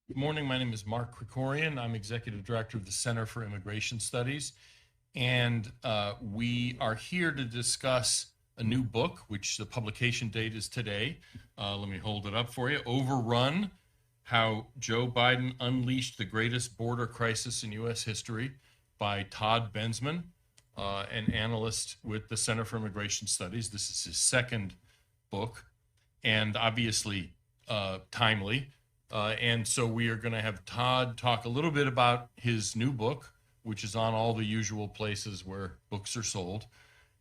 Good morning. My name is Mark Krikorian. I'm Executive Director of the Center for Immigration Studies. And we are here to discuss a new book, which the publication date is today. Let me hold it up for you. Overrun, How Joe Biden Unleashed the Greatest Border Crisis in U.S. History by Todd Bensman, an analyst with the Center for Immigration Studies. This is his second book, and obviously timely. And so we are going to have Todd talk a little bit about his new book, which is on all the usual places where books are sold.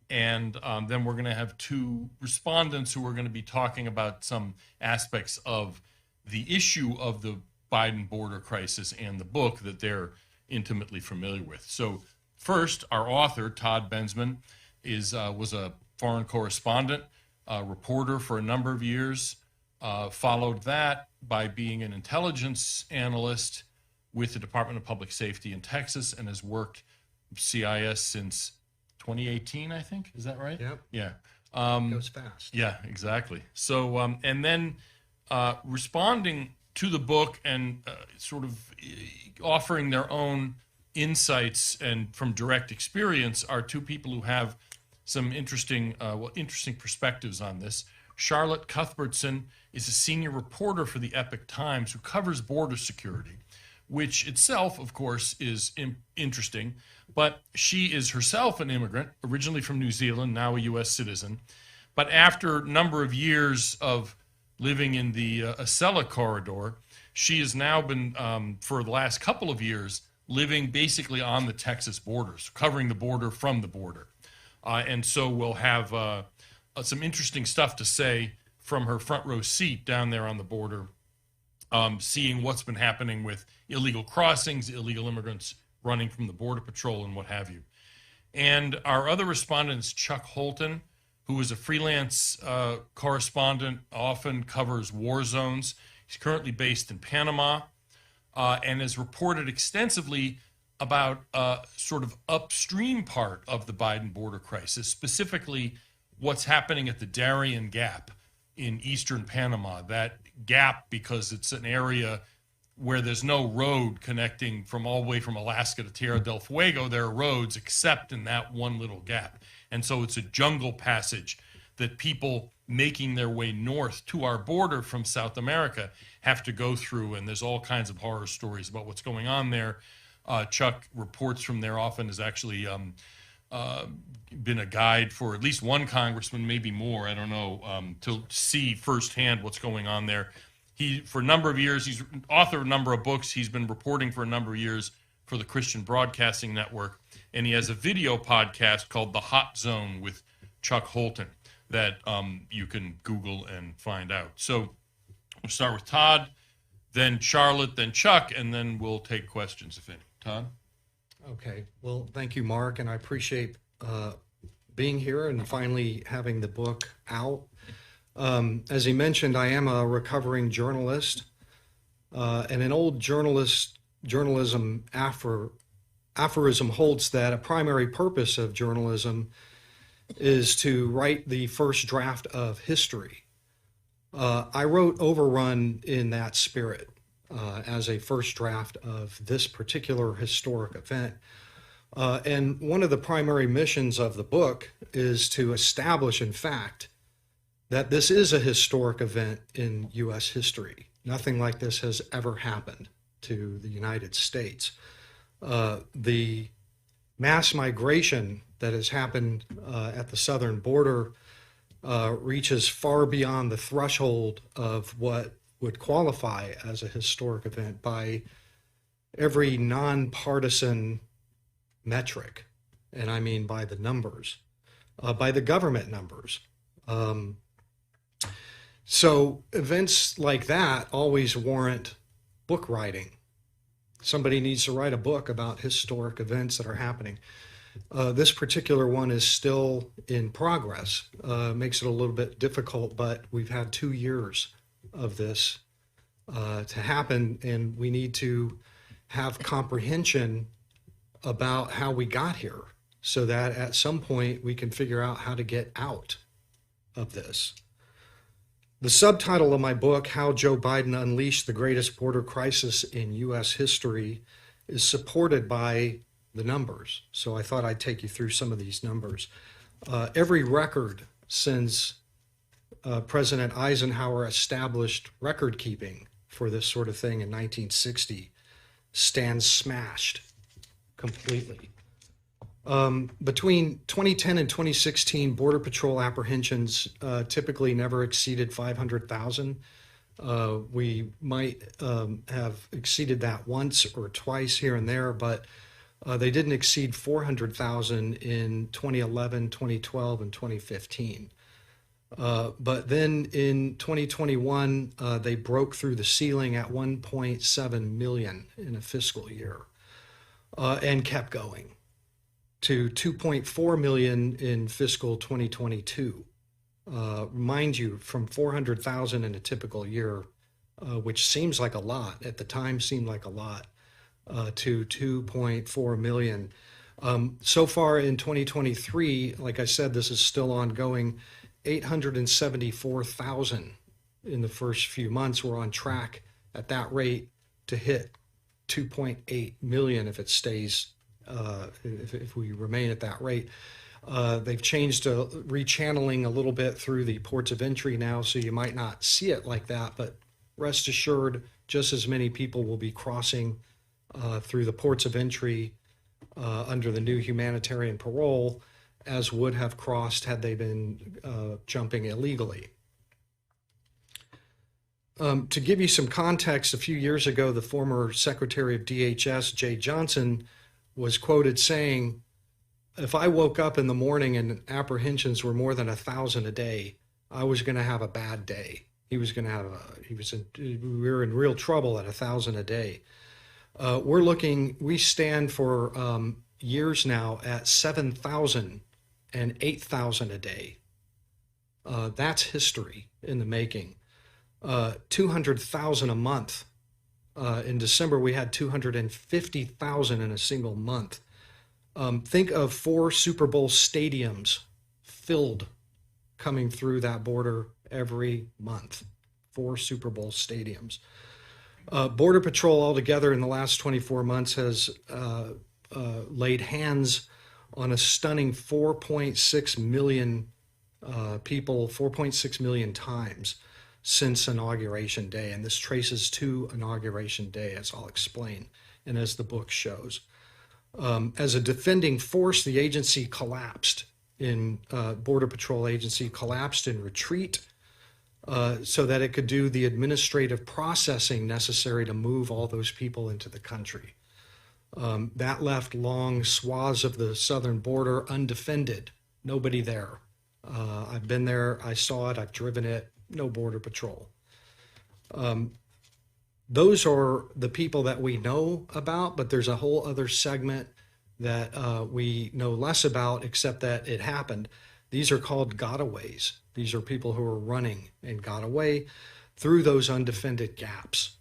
And then we're going to have two respondents who are going to be talking about some aspects of the issue of the Biden border crisis and the book that they're intimately familiar with. So first, our author, Todd Bensman, was a foreign correspondent, reporter for a number of years, followed that by being an intelligence analyst with the Department of Public Safety in Texas, and has worked CIS since 2018, I think. Is that right? Yep. Yeah. Goes fast. Yeah, exactly. So, and then responding to the book and sort of offering their own insights and from direct experience are two people who have some interesting perspectives on this. Charlotte Cuthbertson is a senior reporter for the Epoch Times who covers border security, which itself, of course, is interesting. But she is herself an immigrant, originally from New Zealand, now a U.S. citizen. But after a number of years of living in the Acela corridor, she has now been, for the last couple of years, living basically on the Texas borders, covering the border from the border. And so we'll have some interesting stuff to say from her front row seat down there on the border, seeing what's been happening with illegal crossings, illegal immigrants running from the Border Patrol and what have you. And our other respondent is Chuck Holton, who is a freelance correspondent, often covers war zones. He's currently based in Panama and has reported extensively about sort of upstream part of the Biden border crisis, specifically what's happening at the Darien Gap in eastern Panama. That gap, because it's an area where there's no road connecting from all the way from Alaska to Tierra del Fuego. There are roads except in that one little gap. And so it's a jungle passage that people making their way north to our border from South America have to go through. And there's all kinds of horror stories about what's going on there. Chuck reports from there often, has actually been a guide for at least one congressman, maybe more, I don't know, to see firsthand what's going on there. He, for a number of years, he's authored a number of books. He's been reporting for a number of years for the Christian Broadcasting Network, and he has a video podcast called The Hot Zone with Chuck Holton that you can Google and find out. So we'll start with Todd, then Charlotte, then Chuck, and then we'll take questions, if any. Todd? Okay. Well, thank you, Mark, and I appreciate being here and finally having the book out. As he mentioned, I am a recovering journalist, and an old journalism aphorism holds that a primary purpose of journalism is to write the first draft of history. I wrote Overrun in that spirit as a first draft of this particular historic event. And one of the primary missions of the book is to establish, in fact, that this is a historic event in U.S. history. Nothing like this has ever happened to the United States. The mass migration that has happened at the southern border reaches far beyond the threshold of what would qualify as a historic event by every nonpartisan metric, and I mean by the numbers, by the government numbers. So events like that always warrant book writing. Somebody needs to write a book about historic events that are happening. This particular one is still in progress. Makes it a little bit difficult, but we've had 2 years of this to happen, and we need to have comprehension about how we got here so that at some point we can figure out how to get out of this. The subtitle of my book, How Joe Biden Unleashed the Greatest Border Crisis in U.S. History, is supported by the numbers. So I thought I'd take you through some of these numbers. Every record since President Eisenhower established record keeping for this sort of thing in 1960 stands smashed completely. Between 2010 and 2016, Border Patrol apprehensions typically never exceeded 500,000. We might have exceeded that once or twice here and there, but they didn't exceed 400,000 in 2011, 2012, and 2015. But then in 2021, they broke through the ceiling at 1.7 million in a fiscal year and kept going to 2.4 million in fiscal 2022. Mind you, from 400,000 in a typical year, which seems like a lot, at the time seemed like a lot, to 2.4 million. So far in 2023, like I said, this is still ongoing, 874,000 in the first few months. We're on track at that rate to hit 2.8 million if it stays, if we remain at that rate. They've changed rechanneling a little bit through the ports of entry now, so you might not see it like that, but rest assured, just as many people will be crossing through the ports of entry under the new humanitarian parole as would have crossed had they been jumping illegally. To give you some context, a few years ago, the former Secretary of DHS, Jay Johnson, was quoted saying, "If I woke up in the morning and apprehensions were more than 1,000 a day, I was going to have a bad day." We were in real trouble at 1,000 a day. We stand for years now at 7,000 and 8,000 a day. That's history in the making. 200,000 a month. In December, we had 250,000 in a single month. Think of 4 Super Bowl stadiums filled coming through that border every month. 4 Super Bowl stadiums. Border Patrol altogether in the last 24 months has laid hands on a stunning 4.6 million people, 4.6 million times since Inauguration Day. And this traces to Inauguration Day, as I'll explain, and as the book shows. As a defending force, the agency collapsed Border Patrol agency collapsed in retreat so that it could do the administrative processing necessary to move all those people into the country. That left long swaths of the southern border undefended, nobody there. I've been there, I saw it, I've driven it, no Border Patrol. Those are the people that we know about, but there's a whole other segment that we know less about, except that it happened. These are called gotaways. These are people who are running and got away through those undefended gaps.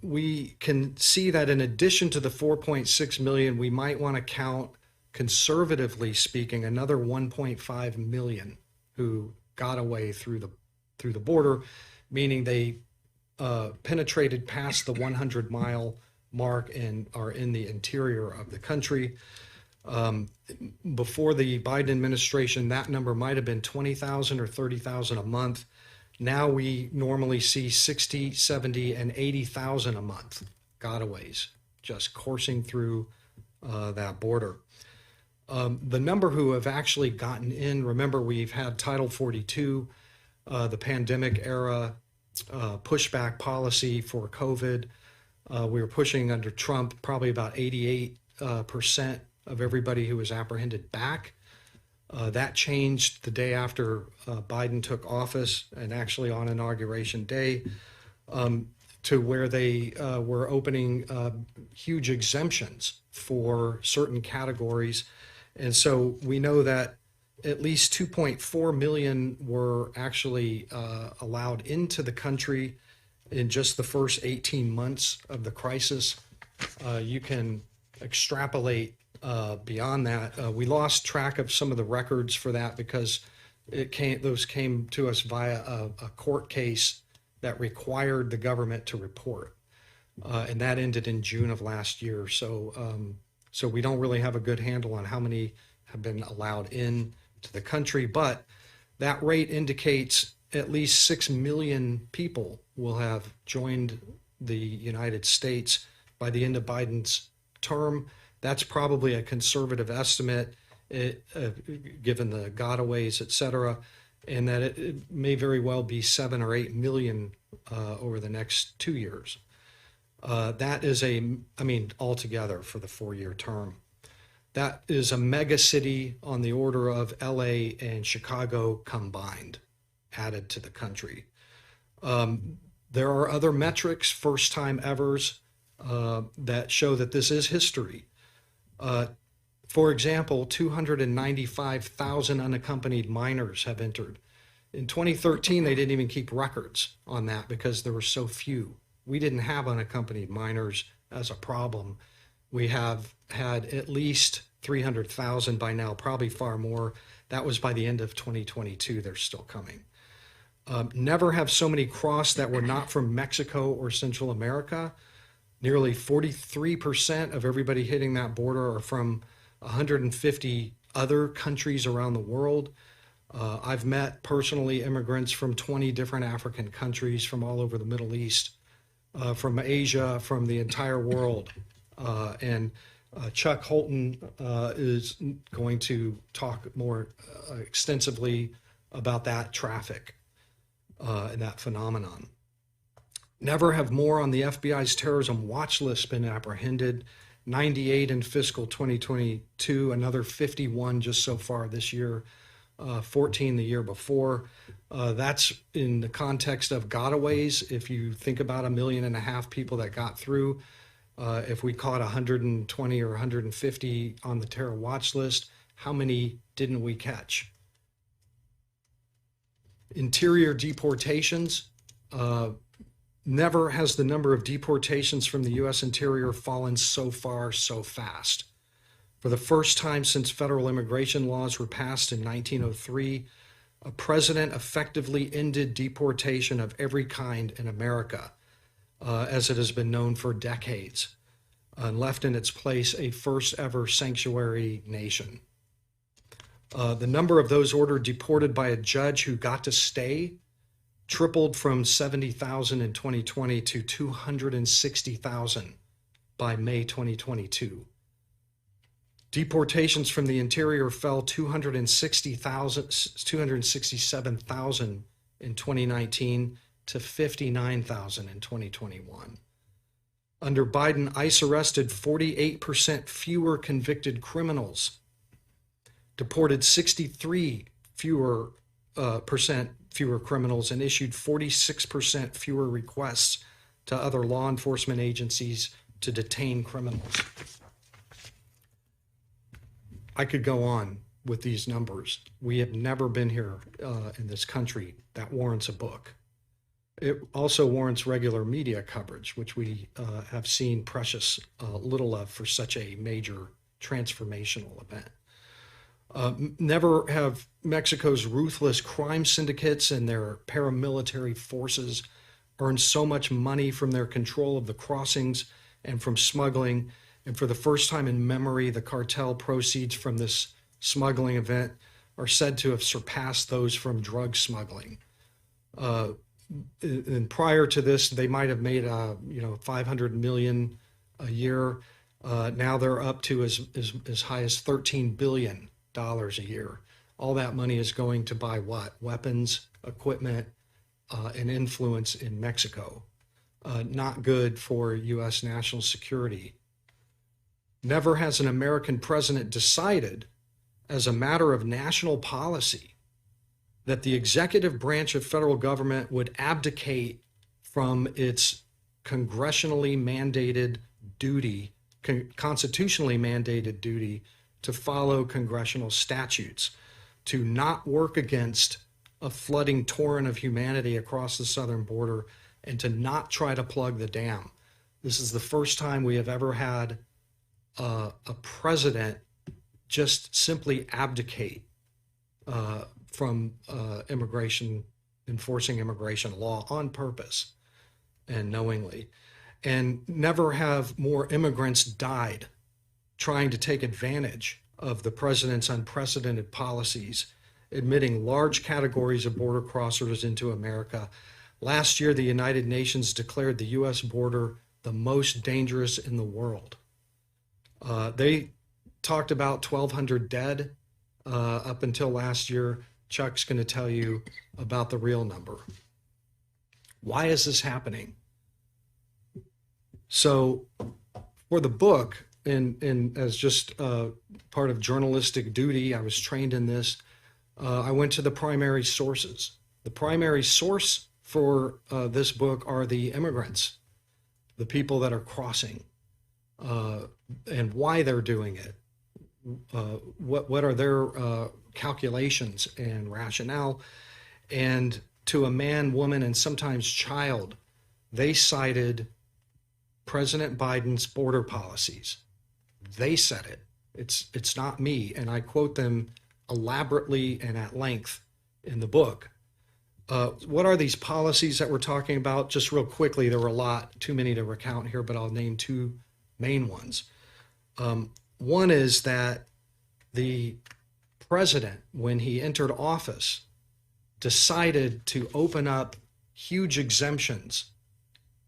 We can see that in addition to the 4.6 million, we might want to count, conservatively speaking, another 1.5 million who got away through the border, meaning they penetrated past the 100-mile mark and are in the interior of the country. Before the Biden administration, that number might have been 20,000 or 30,000 a month. Now we normally see 60, 70, and 80,000 a month gotaways just coursing through that border. The number who have actually gotten in, remember we've had Title 42, the pandemic era pushback policy for COVID. We were pushing under Trump probably about 88% of everybody who was apprehended back. That changed the day after Biden took office and actually on Inauguration Day to where they were opening huge exemptions for certain categories. And so we know that at least 2.4 million were actually allowed into the country in just the first 18 months of the crisis. You can extrapolate beyond that. We lost track of some of the records for that because those came to us via a court case that required the government to report. And that ended in June of last year. So we don't really have a good handle on how many have been allowed in to the country, but that rate indicates at least 6 million people will have joined the United States by the end of Biden's term. That's probably a conservative estimate, given the gotaways, et cetera, and that it may very well be 7 or 8 million over the next 2 years. That is altogether for the 4-year term. That is a mega city on the order of LA and Chicago combined, added to the country. There are other metrics, first time evers, that show that this is history. For example, 295,000 unaccompanied minors have entered. In 2013, they didn't even keep records on that because there were so few. We didn't have unaccompanied minors as a problem. We have had at least 300,000 by now, probably far more. That was by the end of 2022. They're still coming. Never have so many crossed that were not from Mexico or Central America. Nearly 43% of everybody hitting that border are from 150 other countries around the world. I've met personally immigrants from 20 different African countries, from all over the Middle East, from Asia, from the entire world. And Chuck Holton is going to talk more extensively about that traffic and that phenomenon. Never have more on the FBI's terrorism watch list been apprehended. 98 in fiscal 2022, another 51 just so far this year, 14 the year before. That's in the context of gotaways. If you think about 1.5 million people that got through, if we caught 120 or 150 on the terror watch list, how many didn't we catch? Interior deportations. Never has the number of deportations from the U.S. Interior fallen so far so fast. For the first time since federal immigration laws were passed in 1903, a president effectively ended deportation of every kind in America, as it has been known for decades, and left in its place a first ever sanctuary nation. The number of those ordered deported by a judge who got to stay tripled from 70,000 in 2020 to 260,000 by May 2022. Deportations from the interior fell 267,000 in 2019 to 59,000 in 2021. Under Biden, ICE arrested 48% fewer convicted criminals, deported 63% fewer criminals, and issued 46% fewer requests to other law enforcement agencies to detain criminals. I could go on with these numbers. We have never been here in this country. That warrants a book. It also warrants regular media coverage, which we have seen precious little of for such a major transformational event. Never have Mexico's ruthless crime syndicates and their paramilitary forces earned so much money from their control of the crossings and from smuggling. And for the first time in memory, the cartel proceeds from this smuggling event are said to have surpassed those from drug smuggling. And prior to this, they might have made 500 million a year. Now they're up to as high as $13 billion a year. All that money is going to buy what? Weapons, equipment, and influence in Mexico. Not good for U.S. national security. Never has an American president decided, as a matter of national policy, that the executive branch of federal government would abdicate from its congressionally mandated duty, constitutionally mandated duty to follow congressional statutes, to not work against a flooding torrent of humanity across the southern border, and to not try to plug the dam. This is the first time we have ever had a president just simply abdicate from immigration, enforcing immigration law on purpose and knowingly. And never have more immigrants died trying to take advantage of the president's unprecedented policies, admitting large categories of border crossers into America. Last year, the United Nations declared the U.S. border the most dangerous in the world. They talked about 1,200 dead up until last year. Chuck's going to tell you about the real number. Why is this happening? So for the book, and as just part of journalistic duty, I was trained in this, I went to the primary sources. The primary source for this book are the immigrants, the people that are crossing, and why they're doing it. What are their calculations and rationale? And to a man, woman, and sometimes child, they cited President Biden's border policies. They said it. It's not me, and I quote them elaborately and at length in the book. What are these policies that we're talking about? Just real quickly, there were a lot, too many to recount here, but I'll name two main ones. One is that the president, when he entered office, decided to open up huge exemptions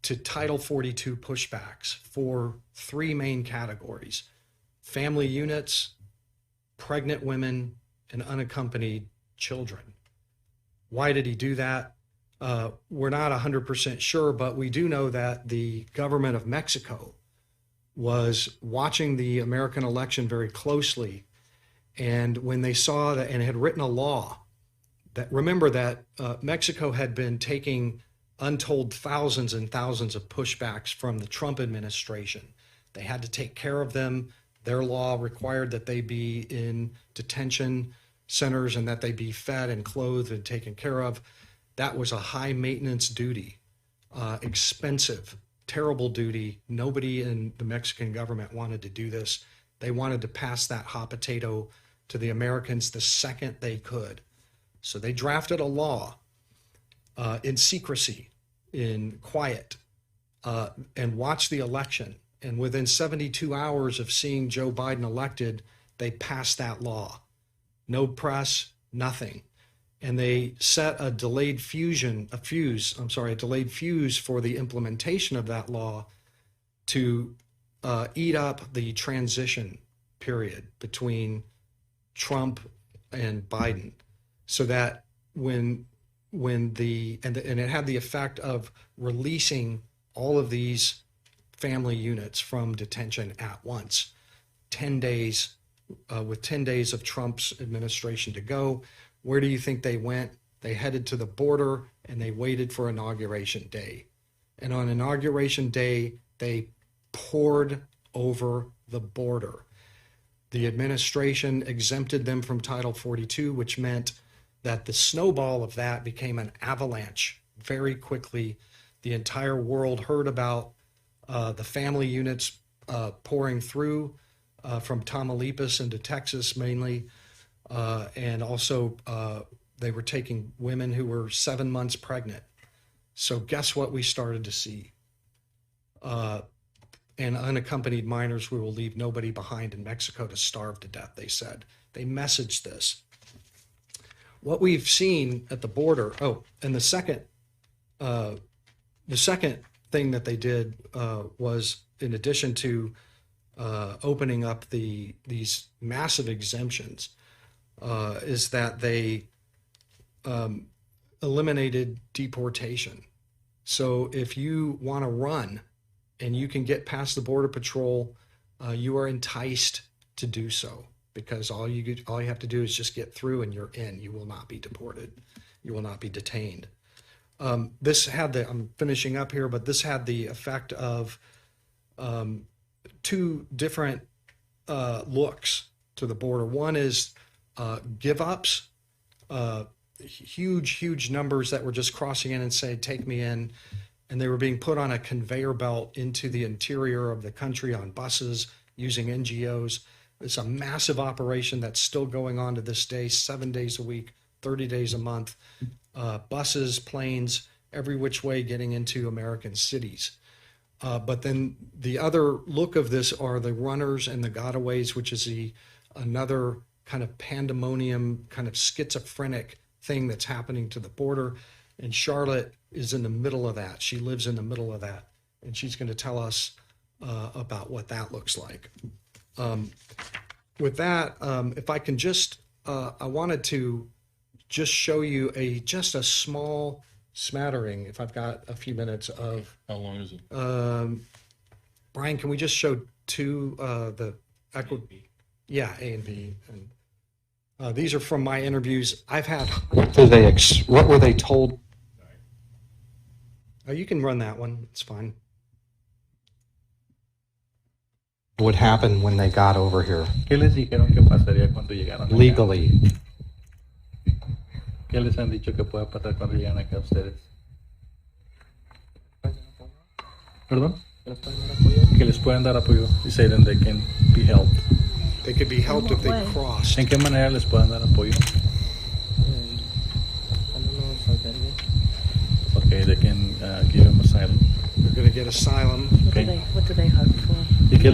to Title 42 pushbacks for three main categories: family units, pregnant women, and unaccompanied children. Why did he do that? We're not 100% sure, but we do know that the government of Mexico was watching the American election very closely. And when they saw that and had written a law that, remember that Mexico had been taking untold thousands and thousands of pushbacks from the Trump administration. They had to take care of them. Their law required that they be in detention centers and that they be fed and clothed and taken care of. That was a high maintenance duty, expensive, terrible duty. Nobody in the Mexican government wanted to do this. They wanted to pass that hot potato to the Americans the second they could. So they drafted a law in secrecy, in quiet, and watched the election. And within 72 hours of seeing Joe Biden elected, they passed that law. No press, nothing. And they set a delayed fuse for the implementation of that law to eat up the transition period between Trump and Biden, so that when it had the effect of releasing all of these family units from detention at once. 10 days, with 10 days of Trump's administration to go. Where do you think they went? They headed to the border and they waited for Inauguration Day. And on Inauguration Day, they poured over the border. The administration exempted them from Title 42, which meant that the snowball of that became an avalanche very quickly. The entire world heard about the family units pouring through from Tamaulipas into Texas mainly, and also they were taking women who were 7 months pregnant. So guess what we started to see? And unaccompanied minors, we will leave nobody behind in Mexico to starve to death, they said. They messaged this. What we've seen at the border, and the second thing that they did was, in addition to opening up these massive exemptions, is that they eliminated deportation. So if you want to run and you can get past the Border Patrol, you are enticed to do so, because all you have to do is just get through and you're in. You will not be deported. You will not be detained. This had I'm finishing up here, but this had the effect of two different looks to the border. One is give-ups, huge numbers that were just crossing in and saying, take me in. And they were being put on a conveyor belt into the interior of the country on buses using NGOs. It's a massive operation that's still going on to this day, 7 days a week, 30 days a month, buses, planes, every which way getting into American cities. But then the other look of this are the runners and the gotaways, which is another kind of pandemonium, kind of schizophrenic thing that's happening to the border. And Charlotte is in the middle of that. She lives in the middle of that. And she's going to tell us about what that looks like. With that, if I can just, I wanted to just show you just a small smattering, if I've got a few minutes of. How long is it? Brian, can we just show the echo? Yeah, A and B. And these are from my interviews. I've had. What were they told? Oh, you can run that one. It's fine. Would happen when they got over here. ¿Qué les dijeron que pasaría cuando llegaron acá? Legally. ¿Qué les han dicho que pueda pasar cuando llegan acá ustedes? ¿Perdón? Que les pueden dar apoyo. You say then they can be helped. They could be helped if they crossed. ¿En qué manera les pueden dar apoyo? Okay, they can give them asylum. They're going to get asylum. Okay. What do they hope for? ¿Y qué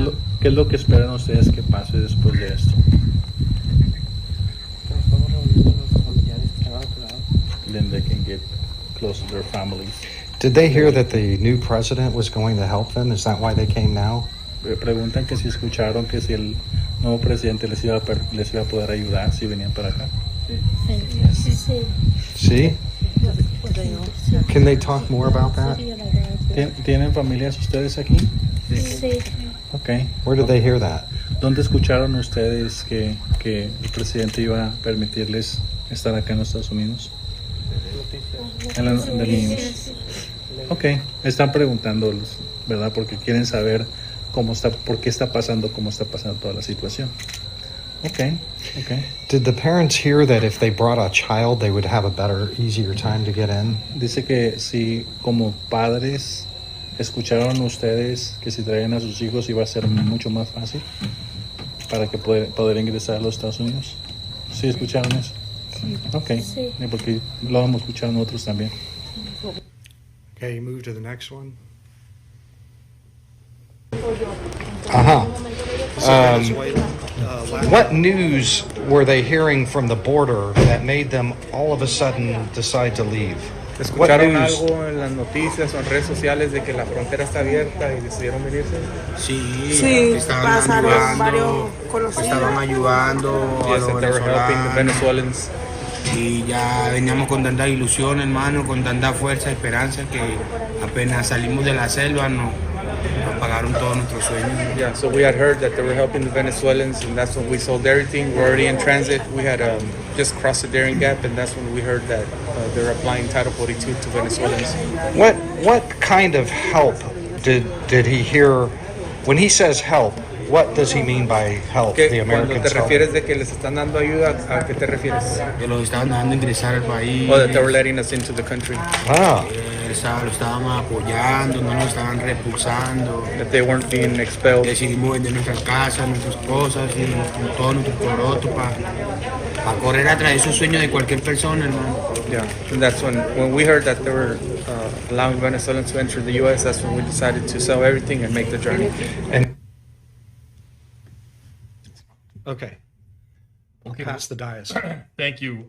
es lo que esperan ustedes que pase después de esto? Then they can get close to their families. Did they hear that the new president was going to help them? Is that why they came now? Preguntan que si escucharon que si el nuevo presidente les iba a poder ayudar si venían para acá. See? Can they talk more about that? ¿Tienen familias ustedes aquí? Sí. Okay. Where did they hear that? ¿Dónde escucharon ustedes que el presidente iba a permitirles estar acá en los Estados Unidos? En la news. Ok, están preguntándolos, ¿verdad? Porque quieren saber por qué está pasando, cómo está pasando toda la situación. Okay. Did the parents hear that if they brought a child, they would have a better, easier time to get in? Dice que si como padres escucharon ustedes que si traían a sus hijos iba a ser mucho más fácil para que poder ingresar a los Estados Unidos. ¿Sí escucharon eso? Okay, Sí. Porque lo hemos escuchado nosotros también. Okay, move to the next one. What news were they hearing from the border that made them all of a sudden decide to leave? ¿Escucharon algo en las noticias o en redes sociales de que la frontera está abierta y decidieron venirse? Sí, pasaron varios conocidos. Estaban ayudando a Yes, los that they were helping the venezolanos. Venezuelans. Y ya veníamos con tanta ilusión, hermano, con tanta fuerza, esperanza, que apenas salimos de la selva nos pagaron todos nuestros sueños. Yeah, so we had heard that they were helping the Venezuelans, and that's when we sold everything. We're already in transit. We had just crossed the Darien Gap, and that's when we heard that they were applying Title 42 to Venezuelans. What kind of help did he hear when he says help? What does he mean by help? The Cuando Americans te help? refieres de que les están dando ayuda, ¿a qué te refieres? Que los estaban dejando ingresar al país. Or that they were letting us into the country. Ah, Lo estaban apoyando, no nos estaban repulsando. That they weren't being expelled. Decidimos vender nuestras casas, nuestras cosas y todo nuestro coroto para correr atrás de esos sueños de cualquier persona, hermano. Yeah, and that's when we heard that they were allowing Venezuelans to enter the U.S., that's when we decided to sell everything and make the journey. okay. Pass the dais. Thank you,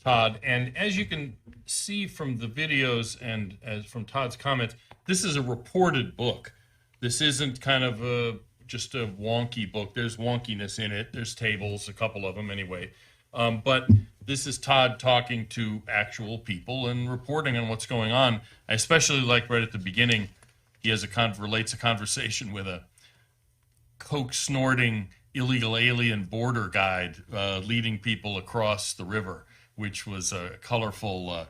Todd. And as you can see from the videos and as from Todd's comments, this is a reported book. This isn't kind of just a wonky book. There's wonkiness in it. There's tables, a couple of them anyway. But this is Todd talking to actual people and reporting on what's going on. I especially like right at the beginning, he has relates a conversation with a coke snorting illegal alien border guide leading people across the river, which was a colorful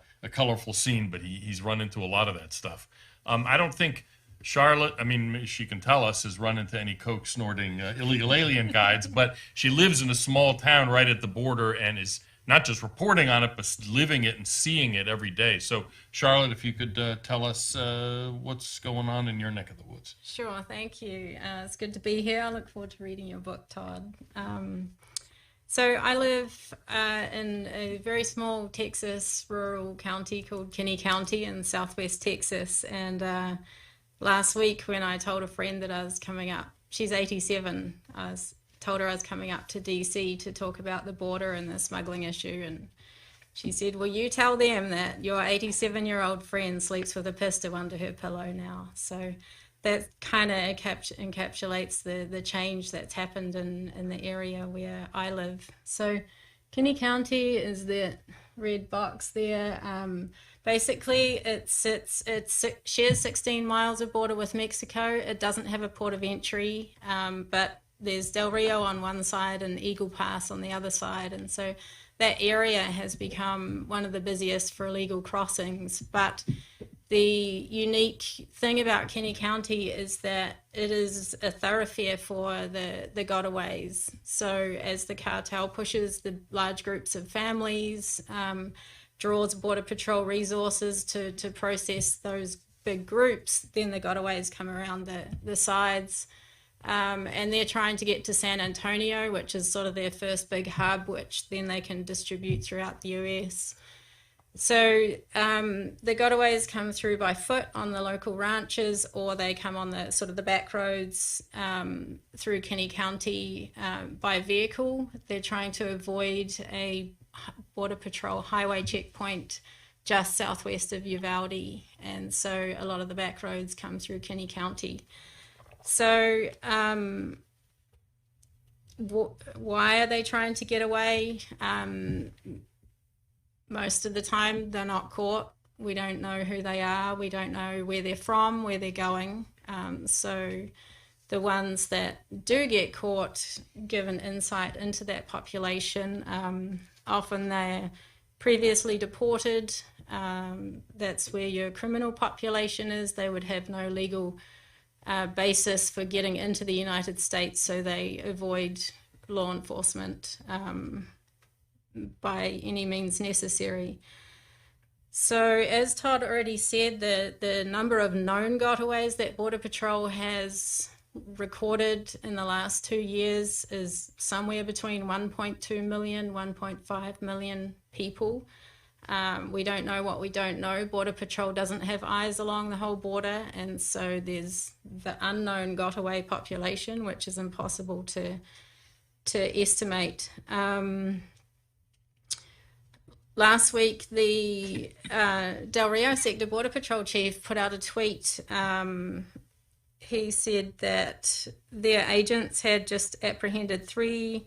scene, but he's run into a lot of that stuff. I don't think Charlotte, I mean, she can tell us, has run into any coke snorting illegal alien guides, but she lives in a small town right at the border and is not just reporting on it, but living it and seeing it every day. So, Charlotte, if you could tell us what's going on in your neck of the woods. Sure, thank you. It's good to be here. I look forward to reading your book, Todd. So I live in a very small Texas rural county called Kinney County in southwest Texas. And last week when I told a friend that I was coming up, she's 87, told her I was coming up to DC to talk about the border and the smuggling issue. And she said, well, you tell them that your 87-year-old friend sleeps with a pistol under her pillow now. So that kind of encapsulates the change that's happened in the area where I live. So Kinney County is the red box there. Basically, it shares 16 miles of border with Mexico. It doesn't have a port of entry, but there's Del Rio on one side and Eagle Pass on the other side. And so that area has become one of the busiest for illegal crossings. But the unique thing about Kinney County is that it is a thoroughfare for the gotaways. So as the cartel pushes the large groups of families, draws Border Patrol resources to process those big groups, then the gotaways come around the sides. And they're trying to get to San Antonio, which is sort of their first big hub, which then they can distribute throughout the US. So the gotaways come through by foot on the local ranches, or they come on the sort of the back roads through Kinney County by vehicle. They're trying to avoid a Border Patrol highway checkpoint just southwest of Uvalde, and so a lot of the back roads come through Kinney County. So why are they trying to get away? Most of the time they're not caught. We don't know who they are. We don't know where they're from, where they're going. So the ones that do get caught give an insight into that population. Often they're previously deported. That's where your criminal population is. They would have no legal basis for getting into the United States, so they avoid law enforcement by any means necessary. So as Todd already said, the number of known gotaways that Border Patrol has recorded in the last 2 years is somewhere between 1.2 million, 1.5 million people. We don't know what we don't know. Border Patrol doesn't have eyes along the whole border, and so there's the unknown gotaway population, which is impossible to estimate. Last week, the Del Rio Sector Border Patrol Chief put out a tweet. He said that their agents had just apprehended 3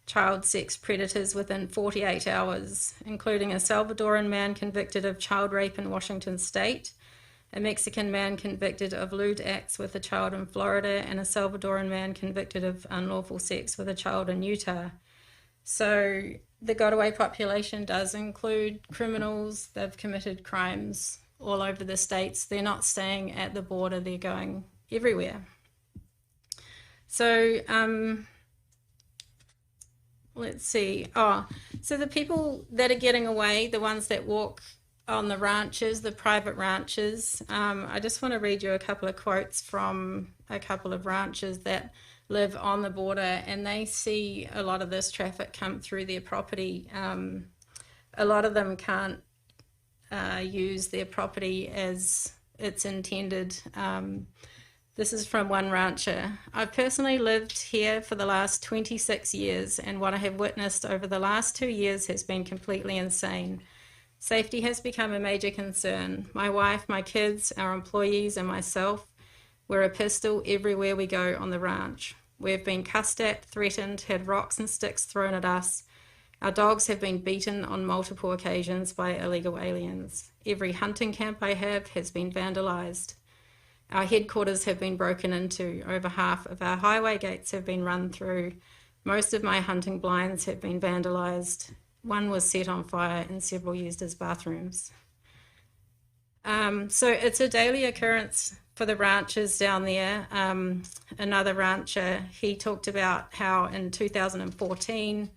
child sex predators within 48 hours, including a Salvadoran man convicted of child rape in Washington State, a Mexican man convicted of lewd acts with a child in Florida, and a Salvadoran man convicted of unlawful sex with a child in Utah. So the gotaway population does include criminals. They've committed crimes all over the states. They're not staying at the border, they're going everywhere. So let's see. So the people that are getting away, the ones that walk on the ranches, the private ranches, I just want to read you a couple of quotes from a couple of ranches that live on the border, and they see a lot of this traffic come through their property. A lot of them can't use their property as it's intended. This is from one rancher. I've personally lived here for the last 26 years, and what I have witnessed over the last 2 years has been completely insane. Safety has become a major concern. My wife, my kids, our employees, and myself wear a pistol everywhere we go on the ranch. We've been cussed at, threatened, had rocks and sticks thrown at us. Our dogs have been beaten on multiple occasions by illegal aliens. Every hunting camp I have has been vandalized. Our headquarters have been broken into. Over half of our highway gates have been run through. Most of my hunting blinds have been vandalized. One was set on fire and several used as bathrooms. So it's a daily occurrence for the ranchers down there. Another rancher, he talked about how in 2014,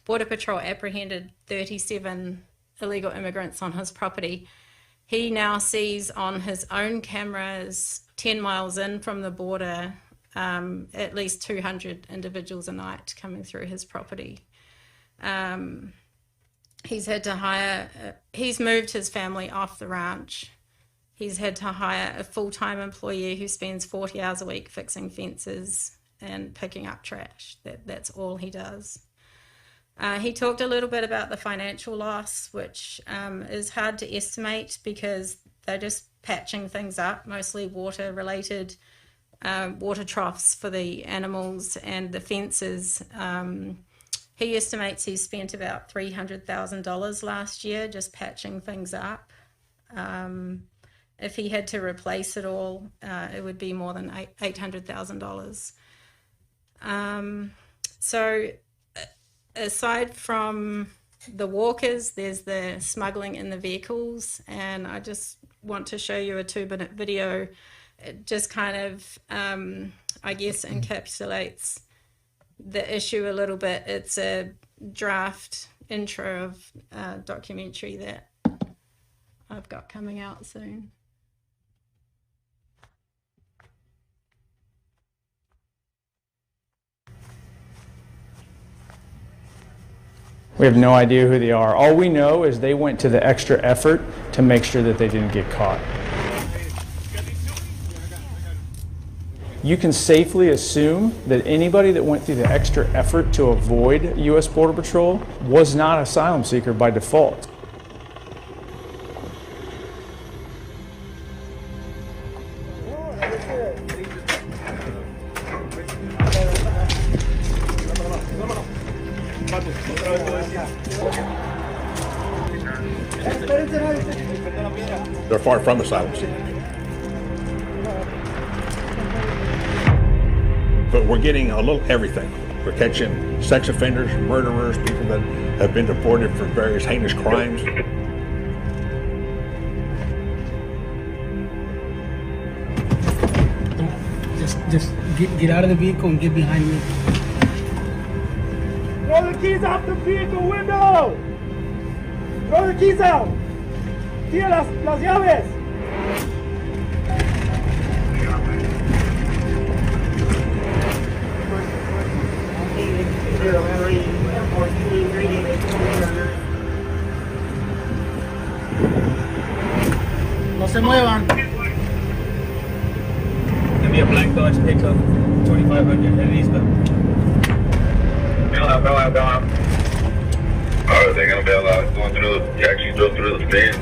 Border Patrol apprehended 37 illegal immigrants on his property. He now sees on his own cameras 10 miles in from the border at least 200 individuals a night coming through his property. He's had to hire, he's moved his family off the ranch. He's had to hire a full-time employee who spends 40 hours a week fixing fences and picking up trash. That's all he does. He talked a little bit about the financial loss, which is hard to estimate because they're just patching things up, mostly water-related, water troughs for the animals and the fences. He estimates he spent about $300,000 last year just patching things up. If he had to replace it all, it would be more than $800,000. So aside from the walkers, there's the smuggling in the vehicles, and I just want to show you a 2-minute video. It just kind of, I guess, encapsulates the issue a little bit. It's a draft intro of a documentary that I've got coming out soon. We have no idea who they are. All we know is they went to the extra effort to make sure that they didn't get caught. You can safely assume that anybody that went through the extra effort to avoid U.S. Border Patrol was not asylum seeker by default. They're far from asylum seekers. But we're getting a little everything. We're catching sex offenders, murderers, people that have been deported for various heinous crimes. Just get out of the vehicle and get behind me. Throw the keys out the vehicle window! Throw the keys out! Tira las llaves! No se muevan. Give me a black Dodge pickup, 2500 at least. Bail out. Oh, they're gonna bail out. Going through, you actually drove through the fence.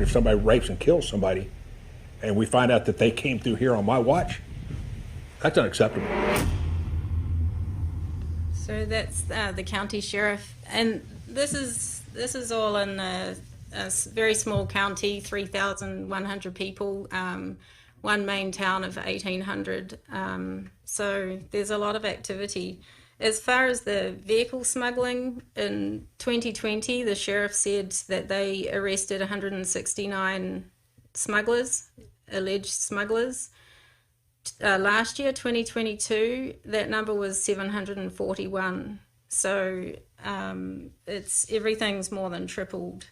If somebody rapes and kills somebody, and we find out that they came through here on my watch, that's unacceptable. So that's the county sheriff, and this is all in a very small county, 3,100 people, one main town of 1,800. So there's a lot of activity. As far as the vehicle smuggling, in 2020, the sheriff said that they arrested 169 smugglers, alleged smugglers. Last year, 2022, that number was 741. So everything's more than tripled.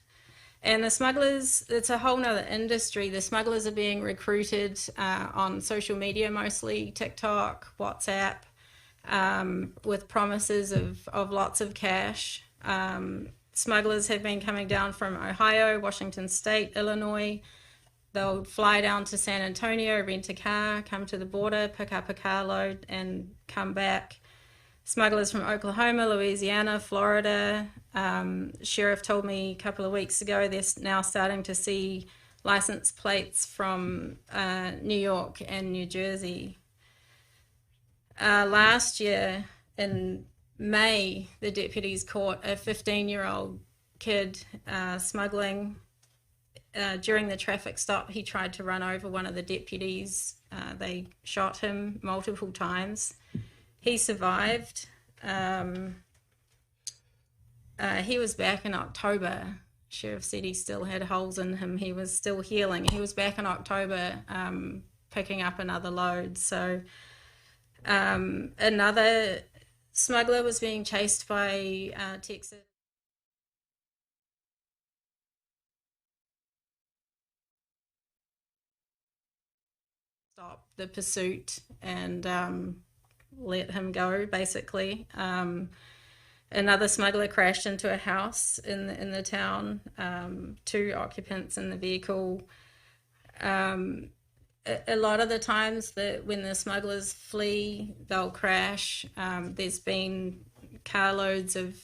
And the smugglers, it's a whole nother industry. The smugglers are being recruited on social media, mostly TikTok, WhatsApp, with promises of lots of cash. Smugglers have been coming down from Ohio, Washington State, Illinois. They'll fly down to San Antonio, rent a car, come to the border, pick up a carload, and come back. Smugglers from Oklahoma, Louisiana, Florida. Sheriff told me a couple of weeks ago they're now starting to see license plates from New York and New Jersey. Last year, in May, the deputies caught a 15-year-old kid smuggling. During the traffic stop, he tried to run over one of the deputies. They shot him multiple times. He survived. He was back in October. Sheriff said he still had holes in him. He was still healing. He was back in October picking up another load. So another smuggler was being chased by Texas. stop the pursuit and let him go, basically. Another smuggler crashed into a house in the town, 2 occupants in the vehicle. A lot of the times that when the smugglers flee, they'll crash. There's been carloads of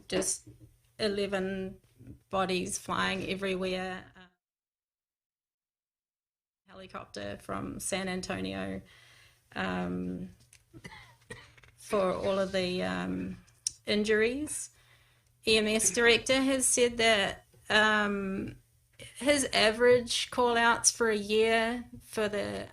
just 11 bodies flying everywhere. Helicopter from San Antonio for all of the injuries. EMS director has said that his average call outs for a year for the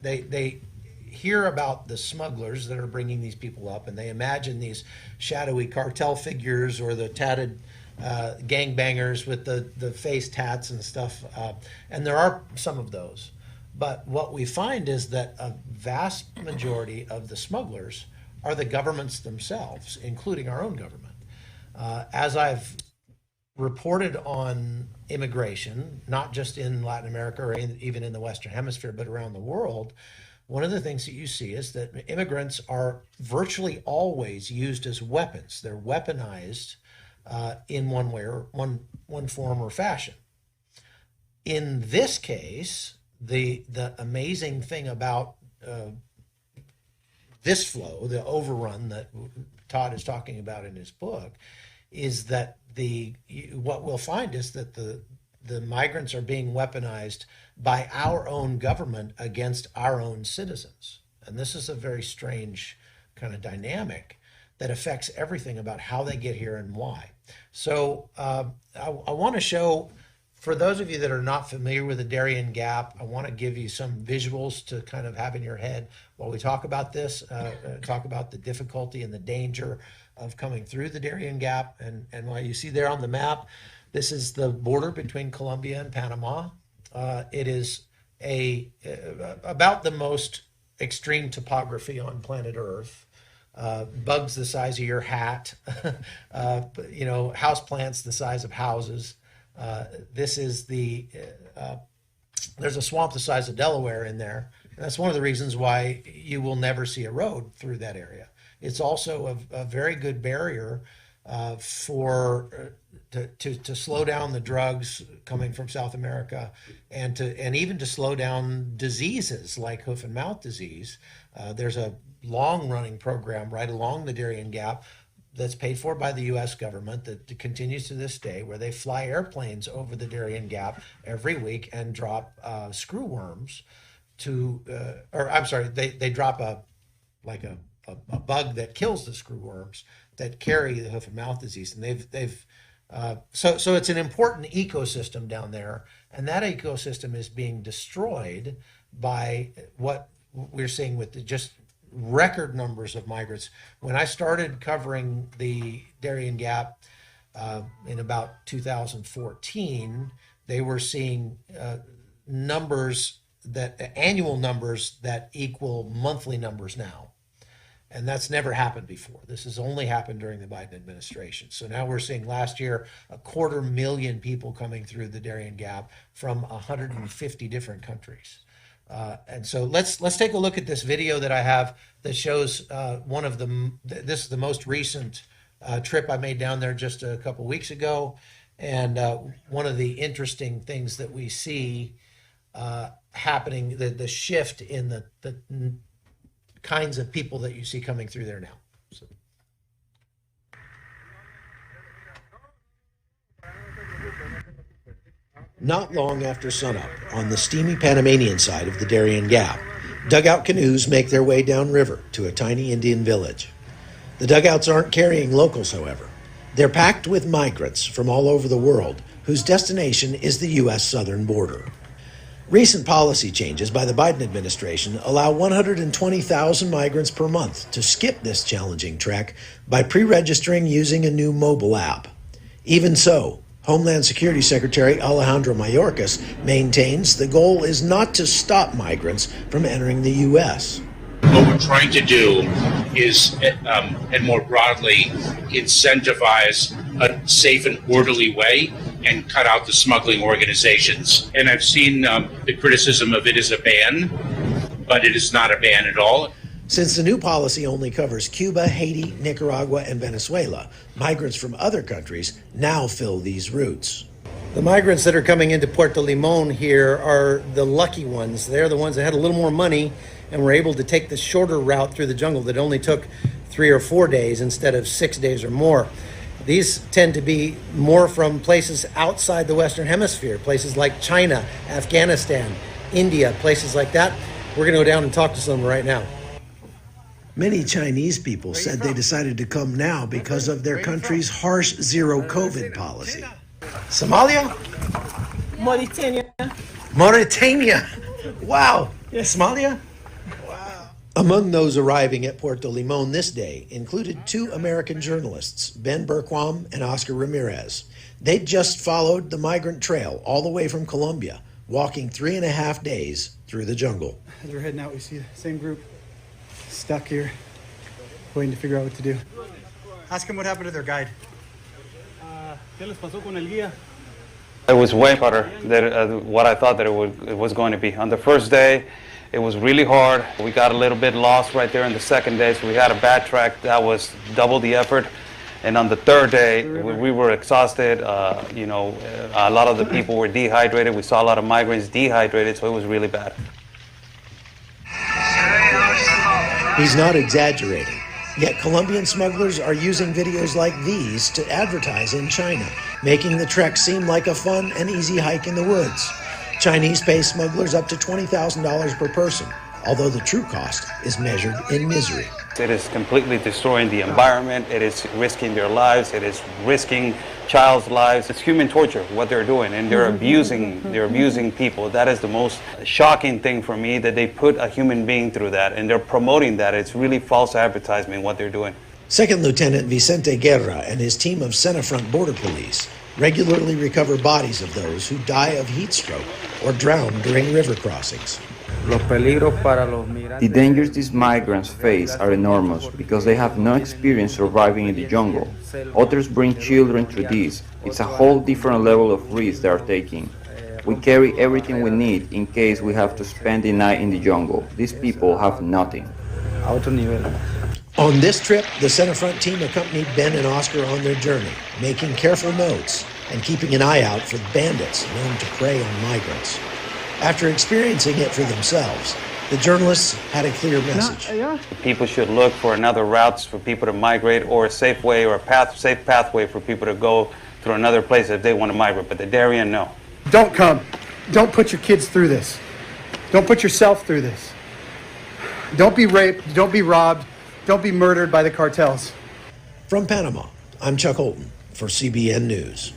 They hear about the smugglers that are bringing these people up, and they imagine these shadowy cartel figures or the tatted gangbangers with the face tats and stuff. And there are some of those. But what we find is that a vast majority of the smugglers are the governments themselves, including our own government. As I've reported on immigration, not just in Latin America or even in the Western Hemisphere, but around the world, one of the things that you see is that immigrants are virtually always used as weapons. They're weaponized in one way or one form or fashion. in this case, the amazing thing about this flow, the overrun that Todd is talking about in his book, is that what we'll find is that the migrants are being weaponized by our own government against our own citizens. And this is a very strange kind of dynamic that affects everything about how they get here and why. So I want to show, for those of you that are not familiar with the Darien Gap, I want to give you some visuals to kind of have in your head while we talk about this, talk about the difficulty and the danger of coming through the Darien Gap. And while you see there on the map, this is the border between Colombia and Panama. It is about the most extreme topography on planet Earth. Bugs the size of your hat, house plants the size of houses. This is there's a swamp the size of Delaware in there. And that's one of the reasons why you will never see a road through that area. It's also a very good barrier to slow down the drugs coming from South America, and even to slow down diseases like hoof and mouth disease. There's a long-running program right along the Darien Gap that's paid for by the U.S. government that continues to this day, where they fly airplanes over the Darien Gap every week and drop screwworms they drop a bug that kills the screwworms that carry the hoof and mouth disease. And so it's an important ecosystem down there, and that ecosystem is being destroyed by what we're seeing with just record numbers of migrants. When I started covering the Darien Gap in about 2014, they were seeing annual numbers that equal monthly numbers now. And that's never happened before. This has only happened during the Biden administration. So now we're seeing last year 250,000 people coming through the Darien Gap from 150 different countries. And so let's take a look at this video that I have that shows this is the most recent trip I made down there just a couple weeks ago. And one of the interesting things that we see happening, the shift in the kinds of people that you see coming through there now. So. Not long after sunup, on the steamy Panamanian side of the Darien Gap, dugout canoes make their way downriver to a tiny Indian village. The dugouts aren't carrying locals, however. They're packed with migrants from all over the world whose destination is the U.S. southern border. Recent policy changes by the Biden administration allow 120,000 migrants per month to skip this challenging trek by pre-registering using a new mobile app. Even so, Homeland Security Secretary Alejandro Mayorkas maintains the goal is not to stop migrants from entering the U.S. What we're trying to do is, and more broadly, incentivize a safe and orderly way and cut out the smuggling organizations. And I've seen the criticism of it as a ban, but it is not a ban at all. Since the new policy only covers Cuba, Haiti, Nicaragua, and Venezuela, migrants from other countries now fill these routes. The migrants that are coming into Puerto Limon here are the lucky ones. They're the ones that had a little more money and were able to take the shorter route through the jungle that only took 3 or 4 days instead of 6 days or more. These tend to be more from places outside the Western Hemisphere, places like China, Afghanistan, India, places like that. We're going to go down and talk to some right now. Many Chinese people said they decided to come now because of their country's harsh zero COVID policy. Somalia? Mauritania. Wow. Somalia? Wow. Among those arriving at Puerto Limon this day included 2 American journalists, Ben Berquam and Oscar Ramirez. They'd just followed the migrant trail all the way from Colombia, walking 3.5 days through the jungle. As we're heading out, we see the same group stuck here, waiting to figure out what to do. Ask them what happened to their guide. ¿Qué les pasó con el guía? It was way harder than what I thought that it was going to be. On the first day, it was really hard. We got a little bit lost right there in the second day, so we had a backtrack. That was double the effort. And on the third day, we were exhausted. You know, a lot of the people were dehydrated. We saw a lot of migrants dehydrated, so it was really bad. He's not exaggerating. Yet Colombian smugglers are using videos like these to advertise in China, making the trek seem like a fun and easy hike in the woods. Chinese pay smugglers up to $20,000 per person, although the true cost is measured in misery. It is completely destroying the environment. It is risking their lives. It is risking child's lives. It's human torture, what they're doing, and they're abusing people. That is the most shocking thing for me, that they put a human being through that, and they're promoting that. It's really false advertisement, what they're doing. Second Lieutenant Vicente Guerra and his team of Senafront Border Police regularly recover bodies of those who die of heat stroke or drown during river crossings. The dangers these migrants face are enormous because they have no experience surviving in the jungle. Others bring children through this. It's a whole different level of risk they are taking. We carry everything we need in case we have to spend the night in the jungle. These people have nothing. On this trip, the Senafront team accompanied Ben and Oscar on their journey, making careful notes and keeping an eye out for bandits known to prey on migrants. After experiencing it for themselves, the journalists had a clear message. People should look for another routes for people to migrate, or a safe way or a safe pathway for people to go through another place if they want to migrate. But the Darien, no. Don't come. Don't put your kids through this. Don't put yourself through this. Don't be raped. Don't be robbed. Don't be murdered by the cartels. From Panama, I'm Chuck Holton for CBN News.